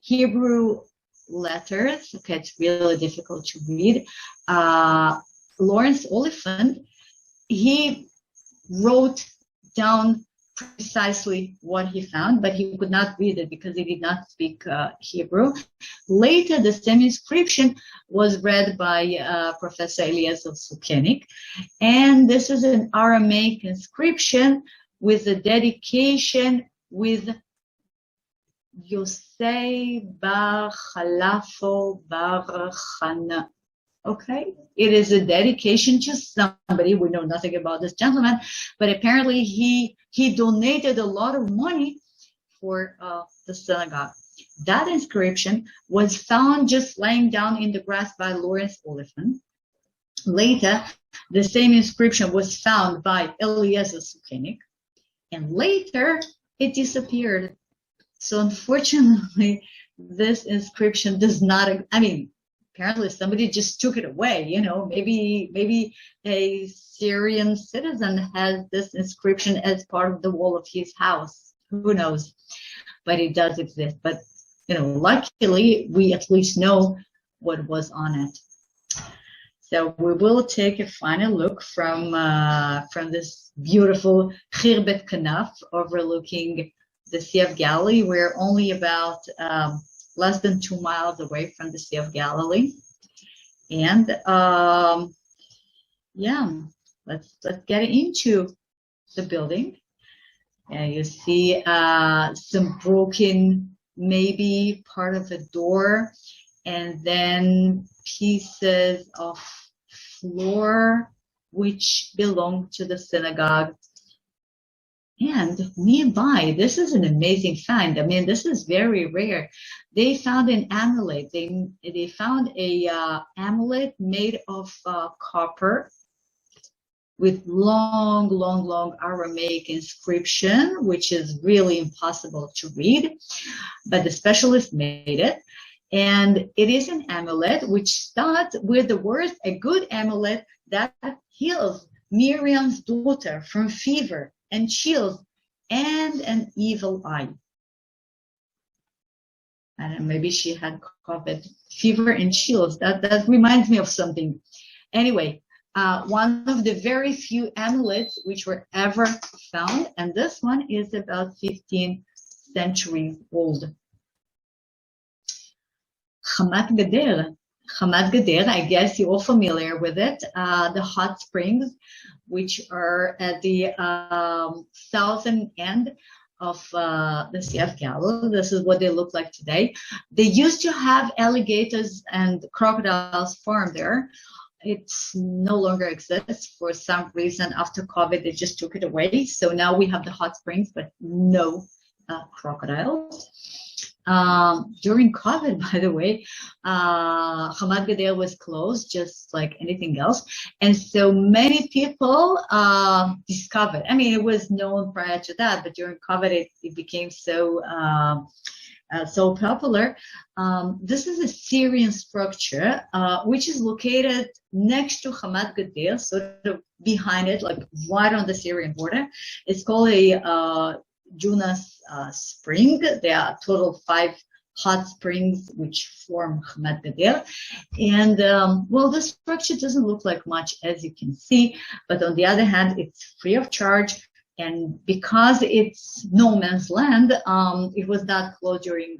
Hebrew letters, okay, it's really difficult to read. Lawrence Oliphant, he wrote down precisely what he found, but he could not read it because he did not speak Hebrew. Later, the same inscription was read by Professor Eliezer Sukenik, and this is an Aramaic inscription with a dedication with Yosei Bar Chalafo Bar Chana. Okay, it is a dedication to somebody. We know nothing about this gentleman, but apparently he donated a lot of money for the synagogue. That inscription was found just laying down in the grass by Lawrence Oliphant. Later, the same inscription was found by Eliezer Sukenik, and later it disappeared. So unfortunately, this inscription does not, I mean, apparently somebody just took it away, you know, maybe a Syrian citizen has this inscription as part of the wall of his house. Who knows? But it does exist. But, you know, luckily we at least know what was on it. So we will take a final look from this beautiful Khirbet Knaf overlooking the Sea of Galilee. We're only about less than 2 miles away from the Sea of Galilee. And yeah, let's get into the building. You see some broken, maybe part of a door, and then pieces of floor which belonged to the synagogue. And nearby, this is an amazing find. I mean, this is very rare. They found an amulet. They found a amulet made of copper with long Aramaic inscription, which is really impossible to read. But the specialist made it. And it is an amulet which starts with the words, a good amulet that heals Miriam's daughter from fever and chills and an evil eye. I don't know, maybe she had COVID, fever and chills. That reminds me of something. Anyway, one of the very few amulets which were ever found, and this one is about 15th century old. Hamat Gader. Hamat Gader, I guess you're all familiar with it. The hot springs, which are at the southern end of the Sea of Galilee. This is what they look like today. They used to have alligators and crocodiles farmed there. It no longer exists for some reason. After COVID, they just took it away. So now we have the hot springs, but no crocodiles. During COVID, by the way, Hamat Gader was closed, just like anything else. And so many people discovered, I mean, it was known prior to that, but during COVID, it became so popular. This is a Syrian structure, which is located next to Hamat Gader, sort of behind it, like right on the Syrian border. It's called a Junas spring. There are a total of 5 hot springs which form Hamat Gader. And well, the structure doesn't look like much, as you can see, but on the other hand, it's free of charge. And because it's no man's land, it was not closed during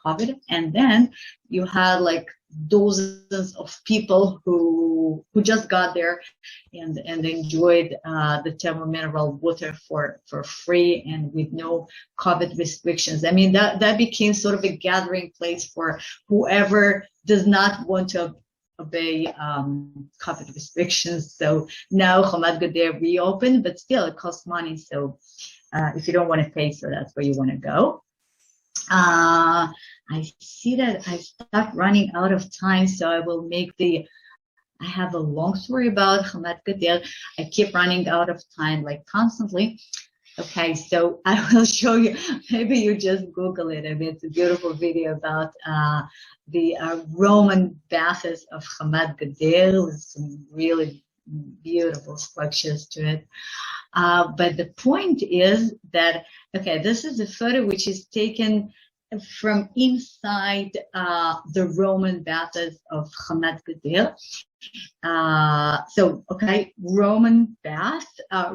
COVID. And then you had like dozens of people who just got there and enjoyed the thermal mineral water for free and with no COVID restrictions. I mean, that became sort of a gathering place for whoever does not want to obey COVID restrictions. So now Hamat Gader reopened, but still it costs money. So if you don't want to pay, so that's where you want to go. I see that I start running out of time, so I will make I have a long story about Hamat Gader. I keep running out of time, like constantly. Okay, so I will show you, maybe you just Google it. I mean, it's a beautiful video about the Roman baths of Hamat Gader with some really beautiful structures to it. But the point is that, okay, this is a photo which is taken from inside the Roman baths of Hamat Gader. So, okay, Roman bath,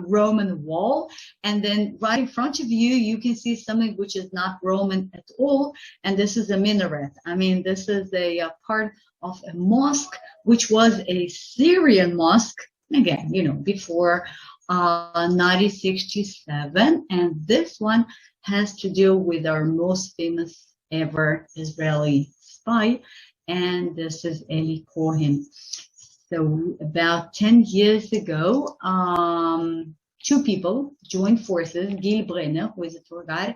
Roman wall, and then right in front of you, you can see something which is not Roman at all, and this is a minaret. I mean, this is a part of a mosque, which was a Syrian mosque, again, you know, before 1967, and this one has to do with our most famous ever Israeli spy, and this is Eli Cohen. So about 10 years ago, 2 people joined forces, Gil Brenner, who is a tour guide,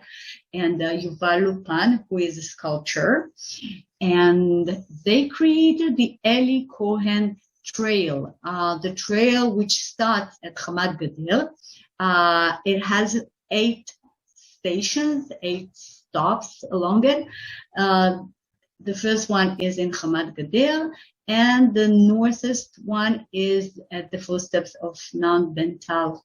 and Yuval Lupan, who is a sculptor, and they created the Eli Cohen Trail, the trail which starts at Hamat Gader. It has 8 stations, 8 stops along it. The first one is in Hamat Gader, and the northeast one is at the footsteps of Mount Bental.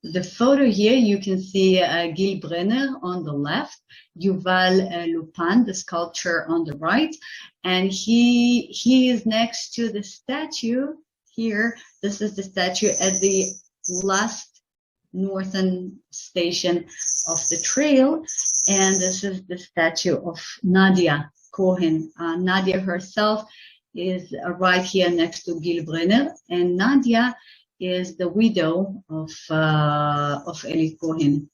The photo here, you can see Gil Brenner on the left, Yuval Lupan, the sculptor, on the right, and he is next to the statue here. This is the statue at the last northern station of the trail, and this is the statue of Nadia Cohen. Nadia herself is right here next to Gil Brenner, and Nadia is the widow of Eli Cohen.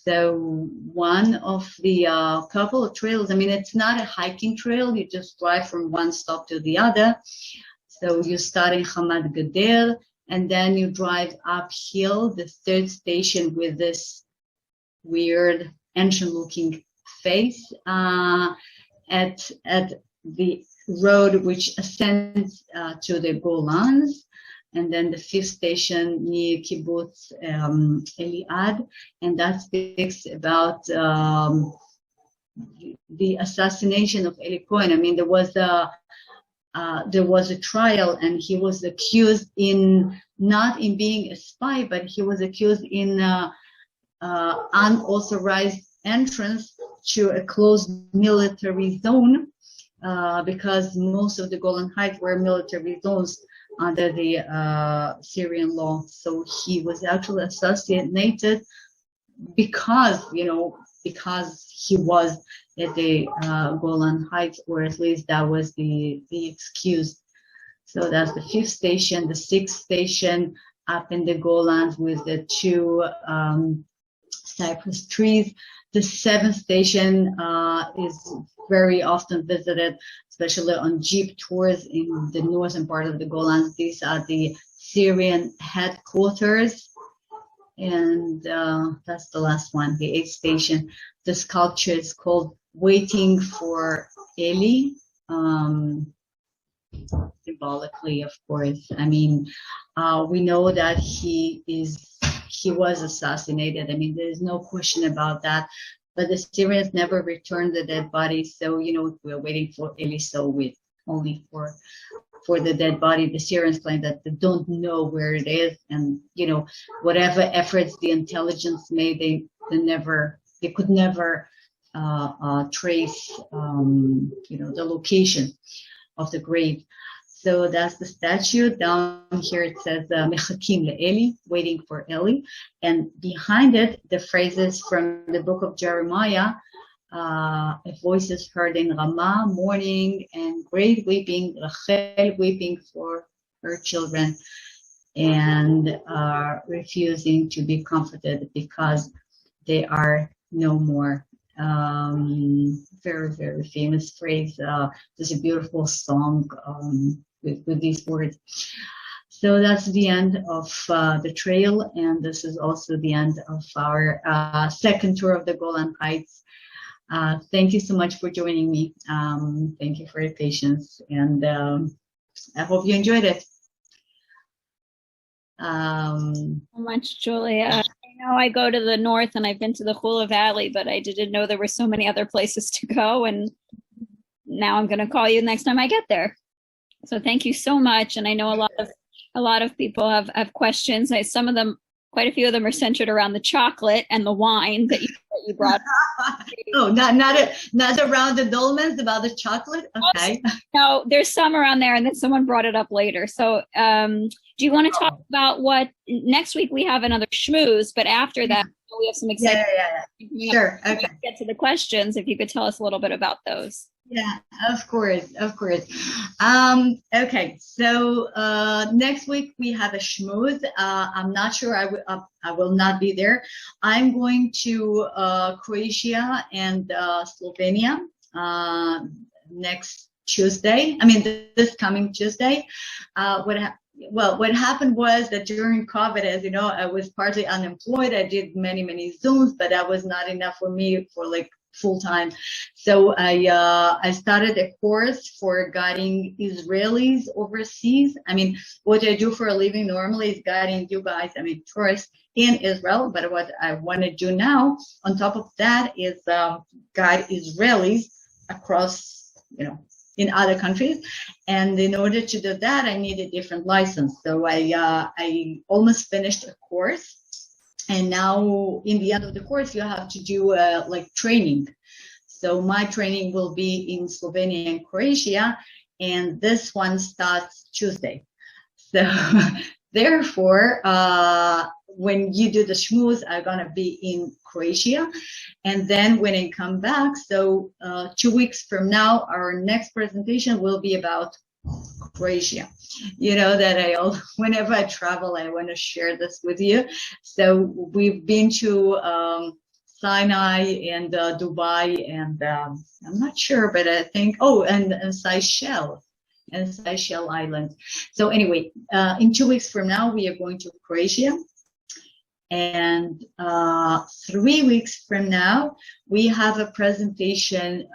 So one of the couple of trails, I mean, it's not a hiking trail. You just drive from one stop to the other. So you start in Hamad Gader, and then you drive uphill, the third station with this weird ancient-looking face at the road which ascends to the Golans. And then the fifth station near Kibbutz Eliad, and that speaks about the assassination of Eli Cohen. I mean, there was a trial, and he was accused not in being a spy, but he was accused in unauthorized entrance to a closed military zone, because most of the Golan Heights were military zones under the Syrian law. So he was actually assassinated because he was at the Golan Heights, or at least that was the excuse. So that's the fifth station. The sixth station up in the Golans with the two cypress trees. The seventh station is very often visited, especially on jeep tours in the northern part of the Golans. These are the Syrian headquarters. And that's the last one, the eighth station. The sculpture is called Waiting for Eli, symbolically, of course. I mean, we know that he was assassinated. I mean, there's no question about that. But the Syrians never returned the dead body, so we're waiting for Eli. So with only for the dead body, the Syrians claim that they don't know where it is, and whatever efforts the intelligence made, they could never trace the location of the grave. So that's the statue. Down here it says Mechakim le'Eli, waiting for Eli. And behind it, the phrases from the book of Jeremiah, a voice is heard in Ramah, mourning and great weeping, Rachel weeping for her children, and refusing to be comforted because they are no more. Very, very famous phrase. There's a beautiful song with these words. So that's the end of the trail, and this is also the end of our second tour of the Golan Heights. Thank you so much for joining me. Thank you for your patience, and I hope you enjoyed it. So much, Julia. I know I go to the north, and I've been to the Hula Valley, but I didn't know there were so many other places to go, and now I'm going to call you next time I get there. So thank you so much, and I know a lot of people have questions. Quite a few of them are centered around the chocolate and the wine that you brought. Oh, not around the dolmens, about the chocolate? Okay. No, there's some around there, and then someone brought it up later. So do you want to talk about what next week? We have another schmooze, but after that, we have some exciting. Yeah. Sure. Okay. Get to the questions. If you could tell us a little bit about those. Yeah, of course. Okay, so next week we have a schmooze. I'm not sure I will not be there. I'm going to Croatia and Slovenia next Tuesday. I mean, this coming Tuesday. What happened was that during COVID, as you know, I was partly unemployed. I did many Zooms, but that was not enough for me for like full time. So I started a course for guiding Israelis overseas. I mean, what I do for a living normally is guiding you guys, tourists in Israel. But what I want to do now, on top of that, is guide Israelis across, in other countries. And in order to do that, I need a different license. So I almost finished a course. And now in the end of the course, you have to do training. So my training will be in Slovenia and Croatia, and this one starts Tuesday. So therefore, when you do the schmooze, I'm going to be in Croatia. And then when I come back, so 2 weeks from now, our next presentation will be about Croatia. You know that whenever I travel, I want to share this with you. So we've been to Sinai and Dubai and I'm not sure, but I think and Seychelles and Seychelles Islands. So anyway, in 2 weeks from now we are going to Croatia, and 3 weeks from now we have a presentation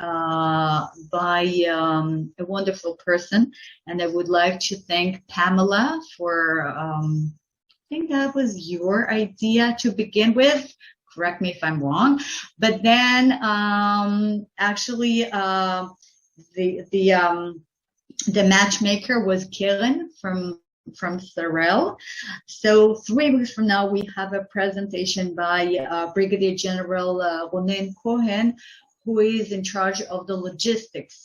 by a wonderful person, and I would like to thank Pamela for. I think that was your idea to begin with. Correct me if I'm wrong. But then actually the matchmaker was Karen from Thorel. So 3 weeks from now we have a presentation by Brigadier General Ronen Cohen, who is in charge of the logistics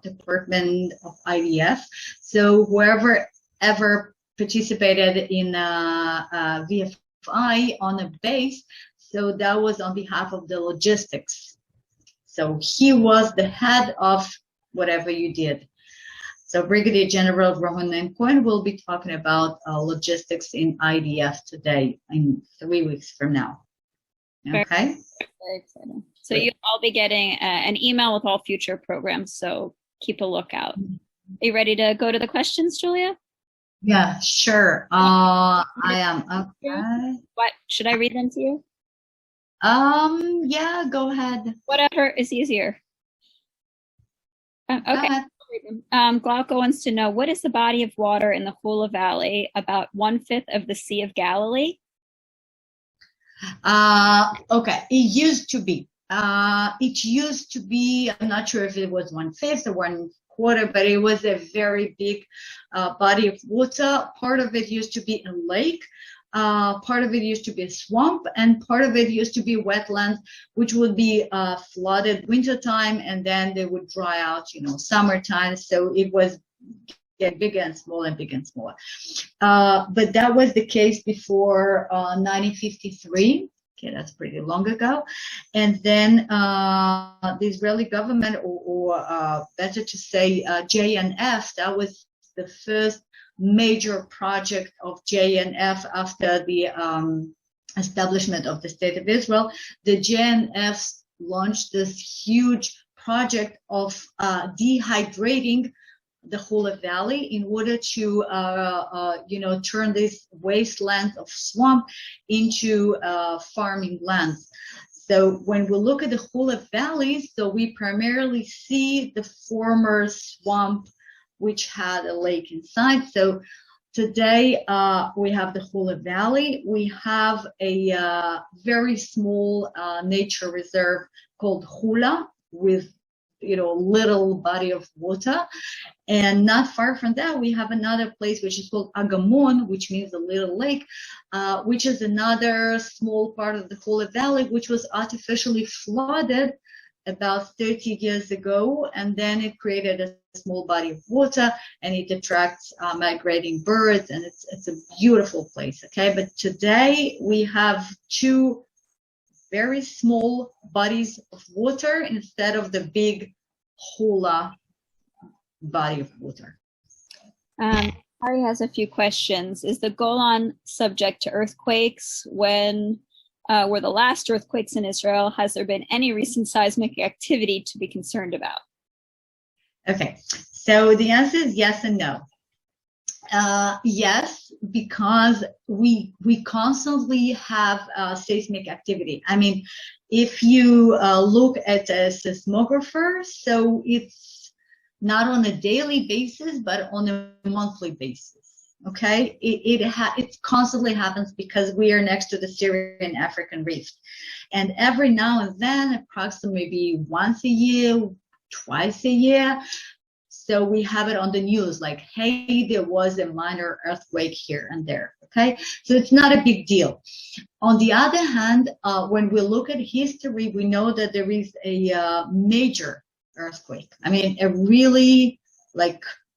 department of IDF. So whoever ever participated in VFI on a base, so that was on behalf of the logistics. So he was the head of whatever you did. So Brigadier General Ronen Cohen will be talking about logistics in IDF today, in 3 weeks from now. Okay? Very exciting. So you'll all be getting an email with all future programs, so keep a lookout. Are you ready to go to the questions, Julia? Yeah, sure. I am. Okay. What should I read them to you? Yeah, go ahead. Whatever is easier. Okay. Glauco wants to know, what is the body of water in the Hula Valley, about 1/5 of the Sea of Galilee? Okay, it used to be. I'm not sure if it was 1/5 or 1/4, but it was a very big body of water. Part of it used to be a lake. Part of it used to be a swamp, and part of it used to be wetlands, which would be flooded wintertime, and then they would dry out, summertime. So it was get bigger and smaller and bigger and smaller. But that was the case before 1953. Okay, that's pretty long ago. And then the Israeli government, or better to say JNF, that was the first major project of JNF after the establishment of the State of Israel. The JNF launched this huge project of dehydrating the Hula Valley in order to, turn this wasteland of swamp into farming lands. So when we look at the Hula Valley, so we primarily see the former swamp, which had a lake inside. So today we have the Hula Valley. We have a very small nature reserve called Hula with little body of water. And not far from that, we have another place which is called Agamon, which means a little lake, which is another small part of the Hula Valley, which was artificially flooded about 30 years ago, and then it created a small body of water, and it attracts migrating birds, and it's a beautiful place. Okay, but today we have two very small bodies of water instead of the big Hula body of water. Harry has a few questions. Is the Golan subject to earthquakes? When were the last earthquakes in Israel? Has there been any recent seismic activity to be concerned about? Okay, so the answer is yes and no. Yes, because we constantly have seismic activity. I mean, if you look at a seismographer, so it's not on a daily basis, but on a monthly basis. Okay, it constantly happens because we are next to the Syrian African Rift, and every now and then, approximately maybe once a year, twice a year. So we have it on the news, like, hey, there was a minor earthquake here and there, okay? So it's not a big deal. On the other hand, when we look at history, we know that there is a major earthquake. I mean, a really,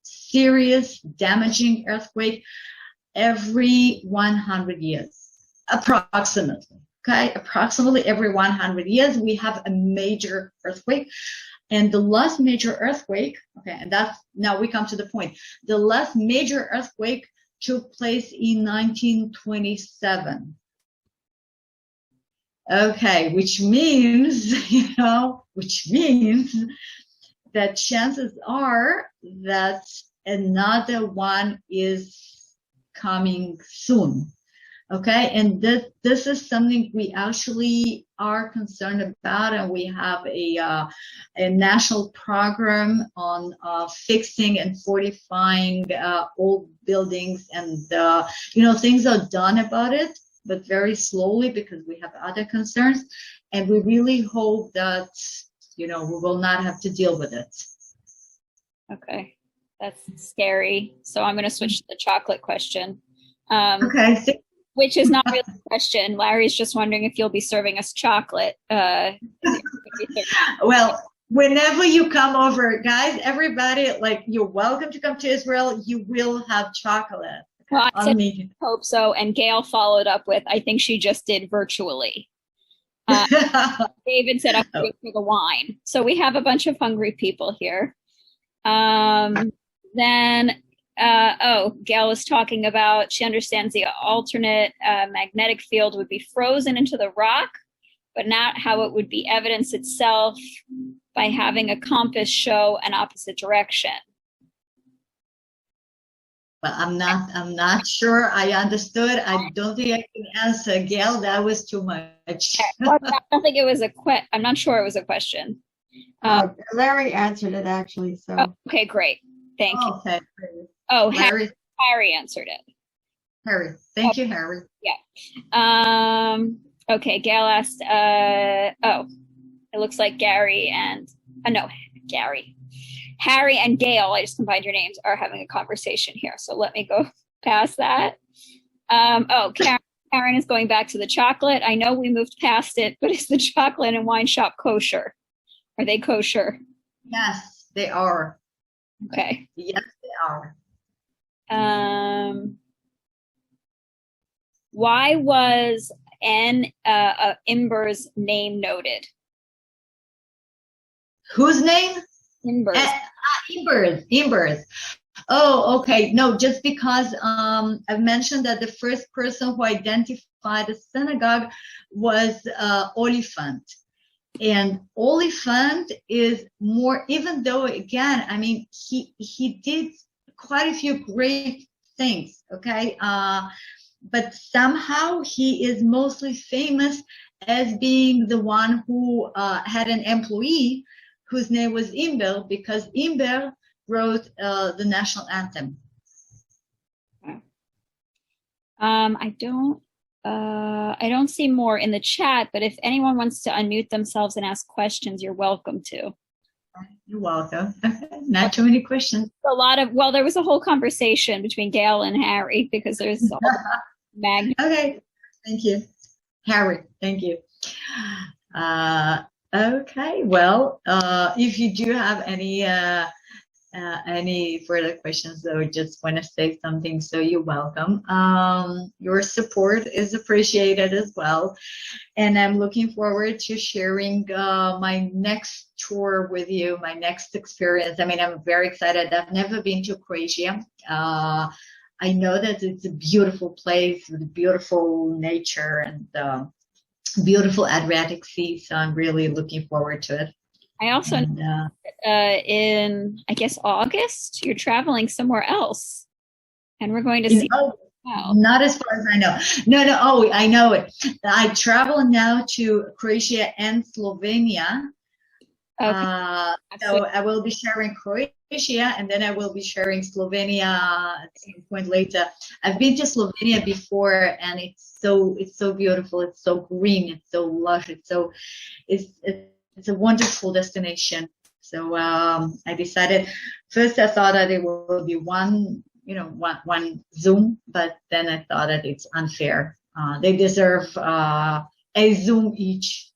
serious, damaging earthquake every 100 years, approximately, okay? Approximately every 100 years, we have a major earthquake. And the last major earthquake, okay, and that's, now we come to the point. The last major earthquake took place in 1927. Okay, which means, which means that chances are that another one is coming soon. Okay, and this is something we actually are concerned about, and we have a national program on fixing and fortifying old buildings, and things are done about it, but very slowly because we have other concerns, and we really hope that we will not have to deal with it. Okay, that's scary. So I'm going to switch to the chocolate question. Okay. Which is not really a question. Larry's just wondering if you'll be serving us chocolate. Well, whenever you come over, guys, everybody, you're welcome to come to Israel. You will have chocolate. Well, I hope so. And Gail followed up with, I think she just did virtually. David said, I'm waiting for the wine. So we have a bunch of hungry people here. Gail was talking about, she understands the alternate magnetic field would be frozen into the rock, but not how it would be evidence itself by having a compass show an opposite direction. Well, I'm not sure I understood. I don't think I can answer, Gail. That was too much. Well, I don't think it was I'm not sure it was a question. Larry answered it actually. So okay, great. Thank you. Okay. Oh, Harry answered it. Harry. Thank you, Harry. Yeah. Okay, Gail asked, it looks like Harry and Gail, I just combined your names, are having a conversation here. So let me go past that. Karen is going back to the chocolate. I know we moved past it, but is the chocolate and wine shop kosher? Are they kosher? Yes, they are. Okay. Yes, they are. Why was Imber's name noted? Whose name? Imber's. Imber's. Oh, okay. No, just because I've mentioned that the first person who identified the synagogue was Oliphant. And Oliphant is more, even though, again, I mean, he did quite a few great things, okay? But somehow he is mostly famous as being the one who had an employee whose name was Imber, because Imber wrote the national anthem. I don't see more in the chat, but if anyone wants to unmute themselves and ask questions, you're welcome to. You're welcome. Not too many questions. There was a whole conversation between Gail and Harry because there's magnet. Okay, thank you. Harry, thank you. Okay, well, if you do have any further questions or just want to say something, so you're welcome. Your support is appreciated as well. And I'm looking forward to sharing my next tour with you, my next experience. I mean, I'm very excited. I've never been to Croatia. I know that it's a beautiful place with beautiful nature and beautiful Adriatic Sea. So I'm really looking forward to it. I also in, I guess, August, you're traveling somewhere else. And we're going to see. Not as far as I know. No. Oh, I know it. I travel now to Croatia and Slovenia. Okay. So I will be sharing Croatia, and then I will be sharing Slovenia at some point later. I've been to Slovenia before, and it's so beautiful. It's so green. It's so lush. It's a wonderful destination. So I decided first I thought that it will be one Zoom, but then I thought that it's unfair. They deserve a Zoom each.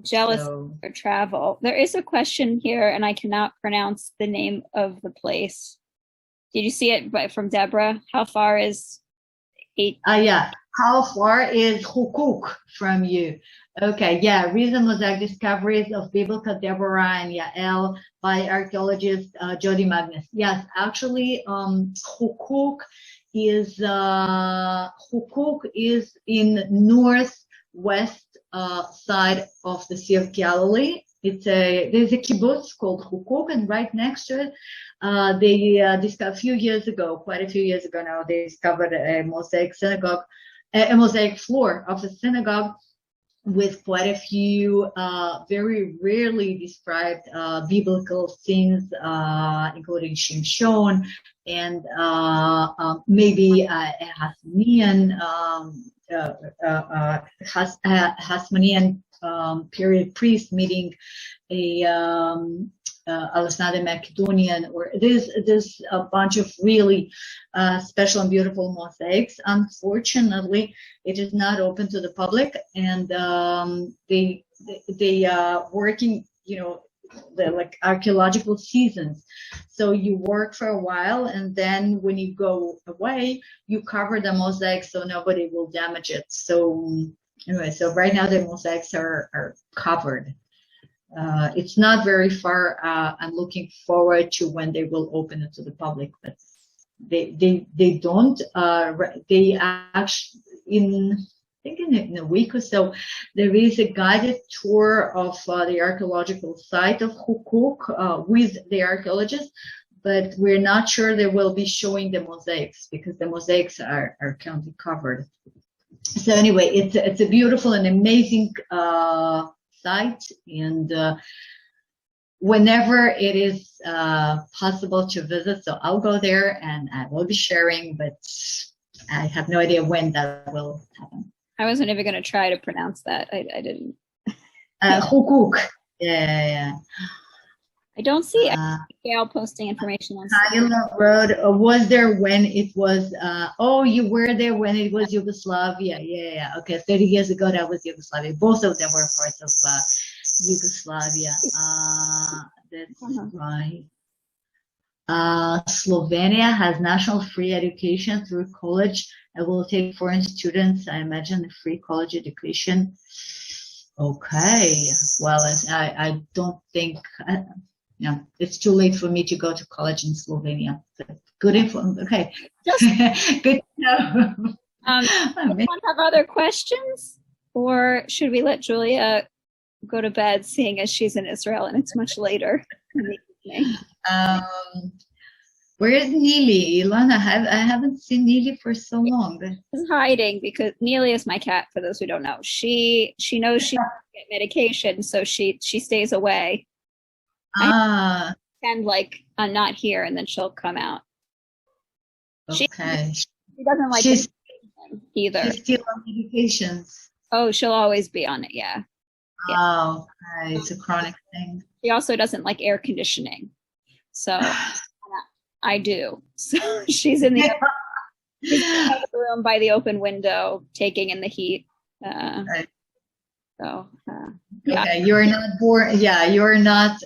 Jealous for travel. There is a question here, and I cannot pronounce the name of the place. Did you see it from Deborah? How far is 8? Yeah. How far is Hukuk from you? Okay, yeah. Recent mosaic discoveries of biblical Deborah and Yael by archaeologist Jody Magnus. Yes, actually, Hukuk is in northwest side of the Sea of Galilee. There's a kibbutz called Hukuk, and right next to it, they discovered quite a few years ago now, they discovered a mosaic synagogue, a mosaic floor of a synagogue with quite a few very rarely described biblical scenes, including Shimshon and maybe a Hasmonean period priest meeting a Alexander Macedonian, or there's a bunch of really special and beautiful mosaics. Unfortunately, it is not open to the public, and they are working, they're like archaeological seasons. So you work for a while, and then when you go away, you cover the mosaic so nobody will damage it. So anyway, so right now the mosaics are covered. It's not very far. I'm looking forward to when they will open it to the public, but they don't. They actually, I think in a week or so, there is a guided tour of the archaeological site of Hukuk with the archaeologists, but we're not sure they will be showing the mosaics because the mosaics are currently covered. So anyway, it's a beautiful and amazing site, and whenever it is possible to visit, so I'll go there and I will be sharing, but I have no idea when that will happen. I wasn't even going to try to pronounce that. I didn't. Hukuk. Yeah. I don't see Gail posting information on Island Road was there when it was, you were there when it was Yugoslavia. Yeah. Okay, 30 years ago that was Yugoslavia. Both of them were parts of Yugoslavia. That's right. Slovenia has national free education through college. I will take foreign students. I imagine a free college education. Okay. Well, I don't think, it's too late for me to go to college in Slovenia. But good info. Okay. Good to know. Anyone have other questions? Or should we let Julia go to bed, seeing as she's in Israel and it's much later in the evening? Where is Neely? Ilana, I haven't seen Neely for so long. She's hiding because Neely is my cat, for those who don't know. She knows she needs to get medication, so she stays away. And I'm not here, and then she'll come out. Okay. She doesn't like it either. She's still on medications. Oh, she'll always be on it, yeah. Oh, okay. It's a chronic thing. She also doesn't like air conditioning. So I do. So she's in the room by the open window, taking in the heat. Right. So, okay, you're not born. Yeah, you're not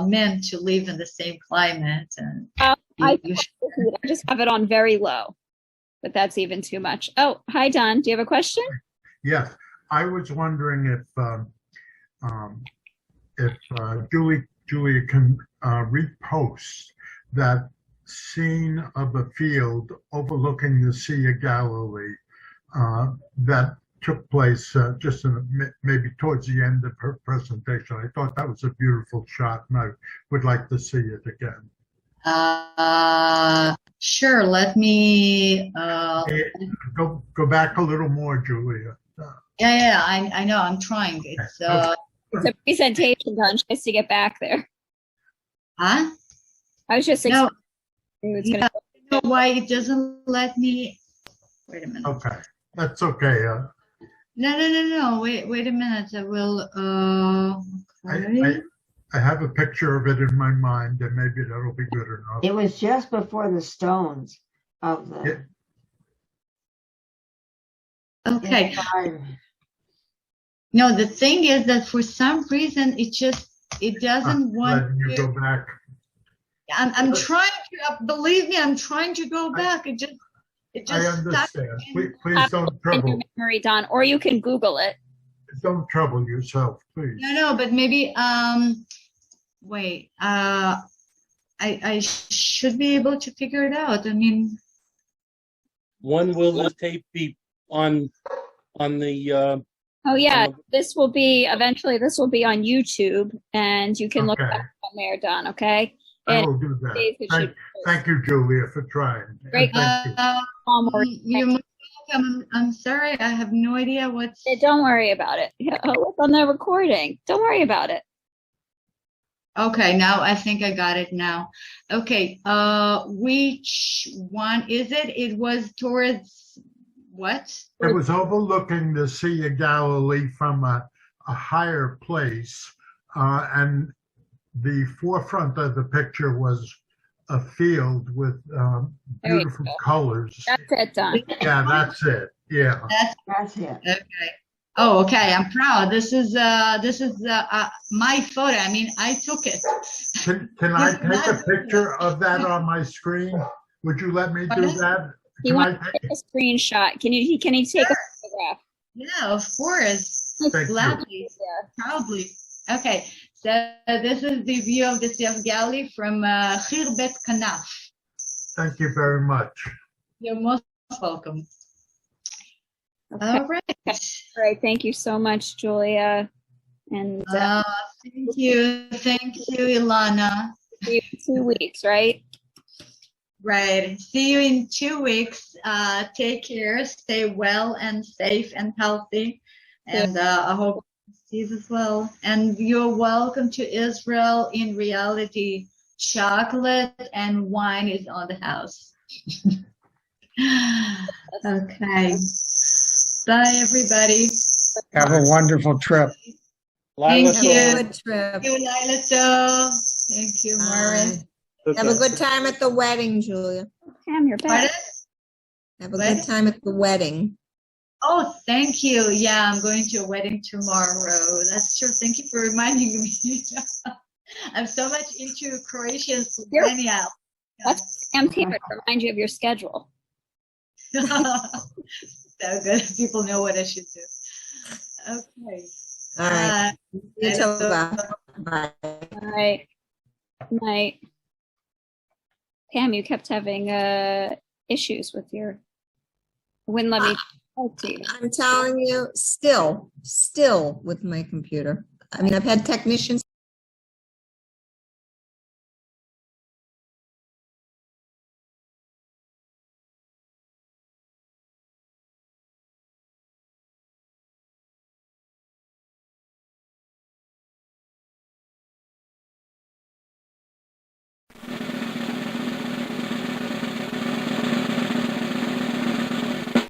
meant to live in the same climate. And I just have it on very low, but that's even too much. Oh, hi, Don. Do you have a question? Yes, I was wondering if Julia can repost that scene of a field overlooking the Sea of Galilee that took place just maybe towards the end of her presentation. I thought that was a beautiful shot, and I would like to see it again. Sure. Let me go back a little more, Julia. Yeah. I know. I'm trying. It's it's a presentation, Don. She has to get back there. Huh? I was just I don't know why it doesn't let me. Wait a minute. Okay, that's okay. No. Wait a minute. I will. Okay. I have a picture of it in my mind, and maybe that'll be good enough. It was just before the stones of the. Okay. No, the thing is that for some reason it doesn't want you go back. I'm trying to believe me. I'm trying to go back. It just. I understand. Please don't trouble. Your memory, Don, or you can Google it. Don't trouble yourself, please. No, but maybe. Wait. I should be able to figure it out. I mean. When will the tape be on the Oh yeah, this will be eventually. This will be on YouTube, and you can look Okay. back on there, Don. Okay. I And will do that. days that she Thank you, Julia, for trying. And Great. thank you. You're most welcome. I'm sorry, I have no idea what's. Don't worry about it. Yeah, oh, look on the recording. Don't worry about it. Okay, now I think I got it now. Okay, which one is it? It was towards what? It was overlooking the Sea of Galilee from a higher place, and the forefront of the picture was a field with beautiful colors. That's it, Don. Yeah, that's it. Yeah. That's it. Okay. Oh, okay. I'm proud. This is my photo. I mean, I took it. Can I take a picture of that on my screen? Would you let me do that? He wants to take a screenshot. Can he take a photograph? Yeah, of course. Thank Gladly. Probably. Okay. So this is the view of the Sea of Galilee from Khirbet Kanaf. Thank you very much. You're most welcome. Okay. All right. All right. Thank you so much, Julia. And thank you, Ilana. see you in 2 weeks, right? Right. See you in 2 weeks. Take care. Stay well and safe and healthy. And I hope you see as well. And you're welcome to Israel. In reality, chocolate and wine is on the house. Okay. Bye, everybody. Have a wonderful trip. Thank you. Have a good trip. Thank you, Lila. Thank you, Maureen. Have a good time at the wedding, Julia. Pam, you're back. Pardon? Have a good time at the wedding. Oh, thank you. Yeah, I'm going to a wedding tomorrow. That's true. Thank you for reminding me. I'm so much into Croatian Slovenia. That's Pam's here to remind you of your schedule. So good. People know what I should do. Okay. All right. See you till bye. All right. Night. Pam, you kept having issues with your. Wouldn't let me talk to you. I'm telling you, still with my computer. I mean, I've had technicians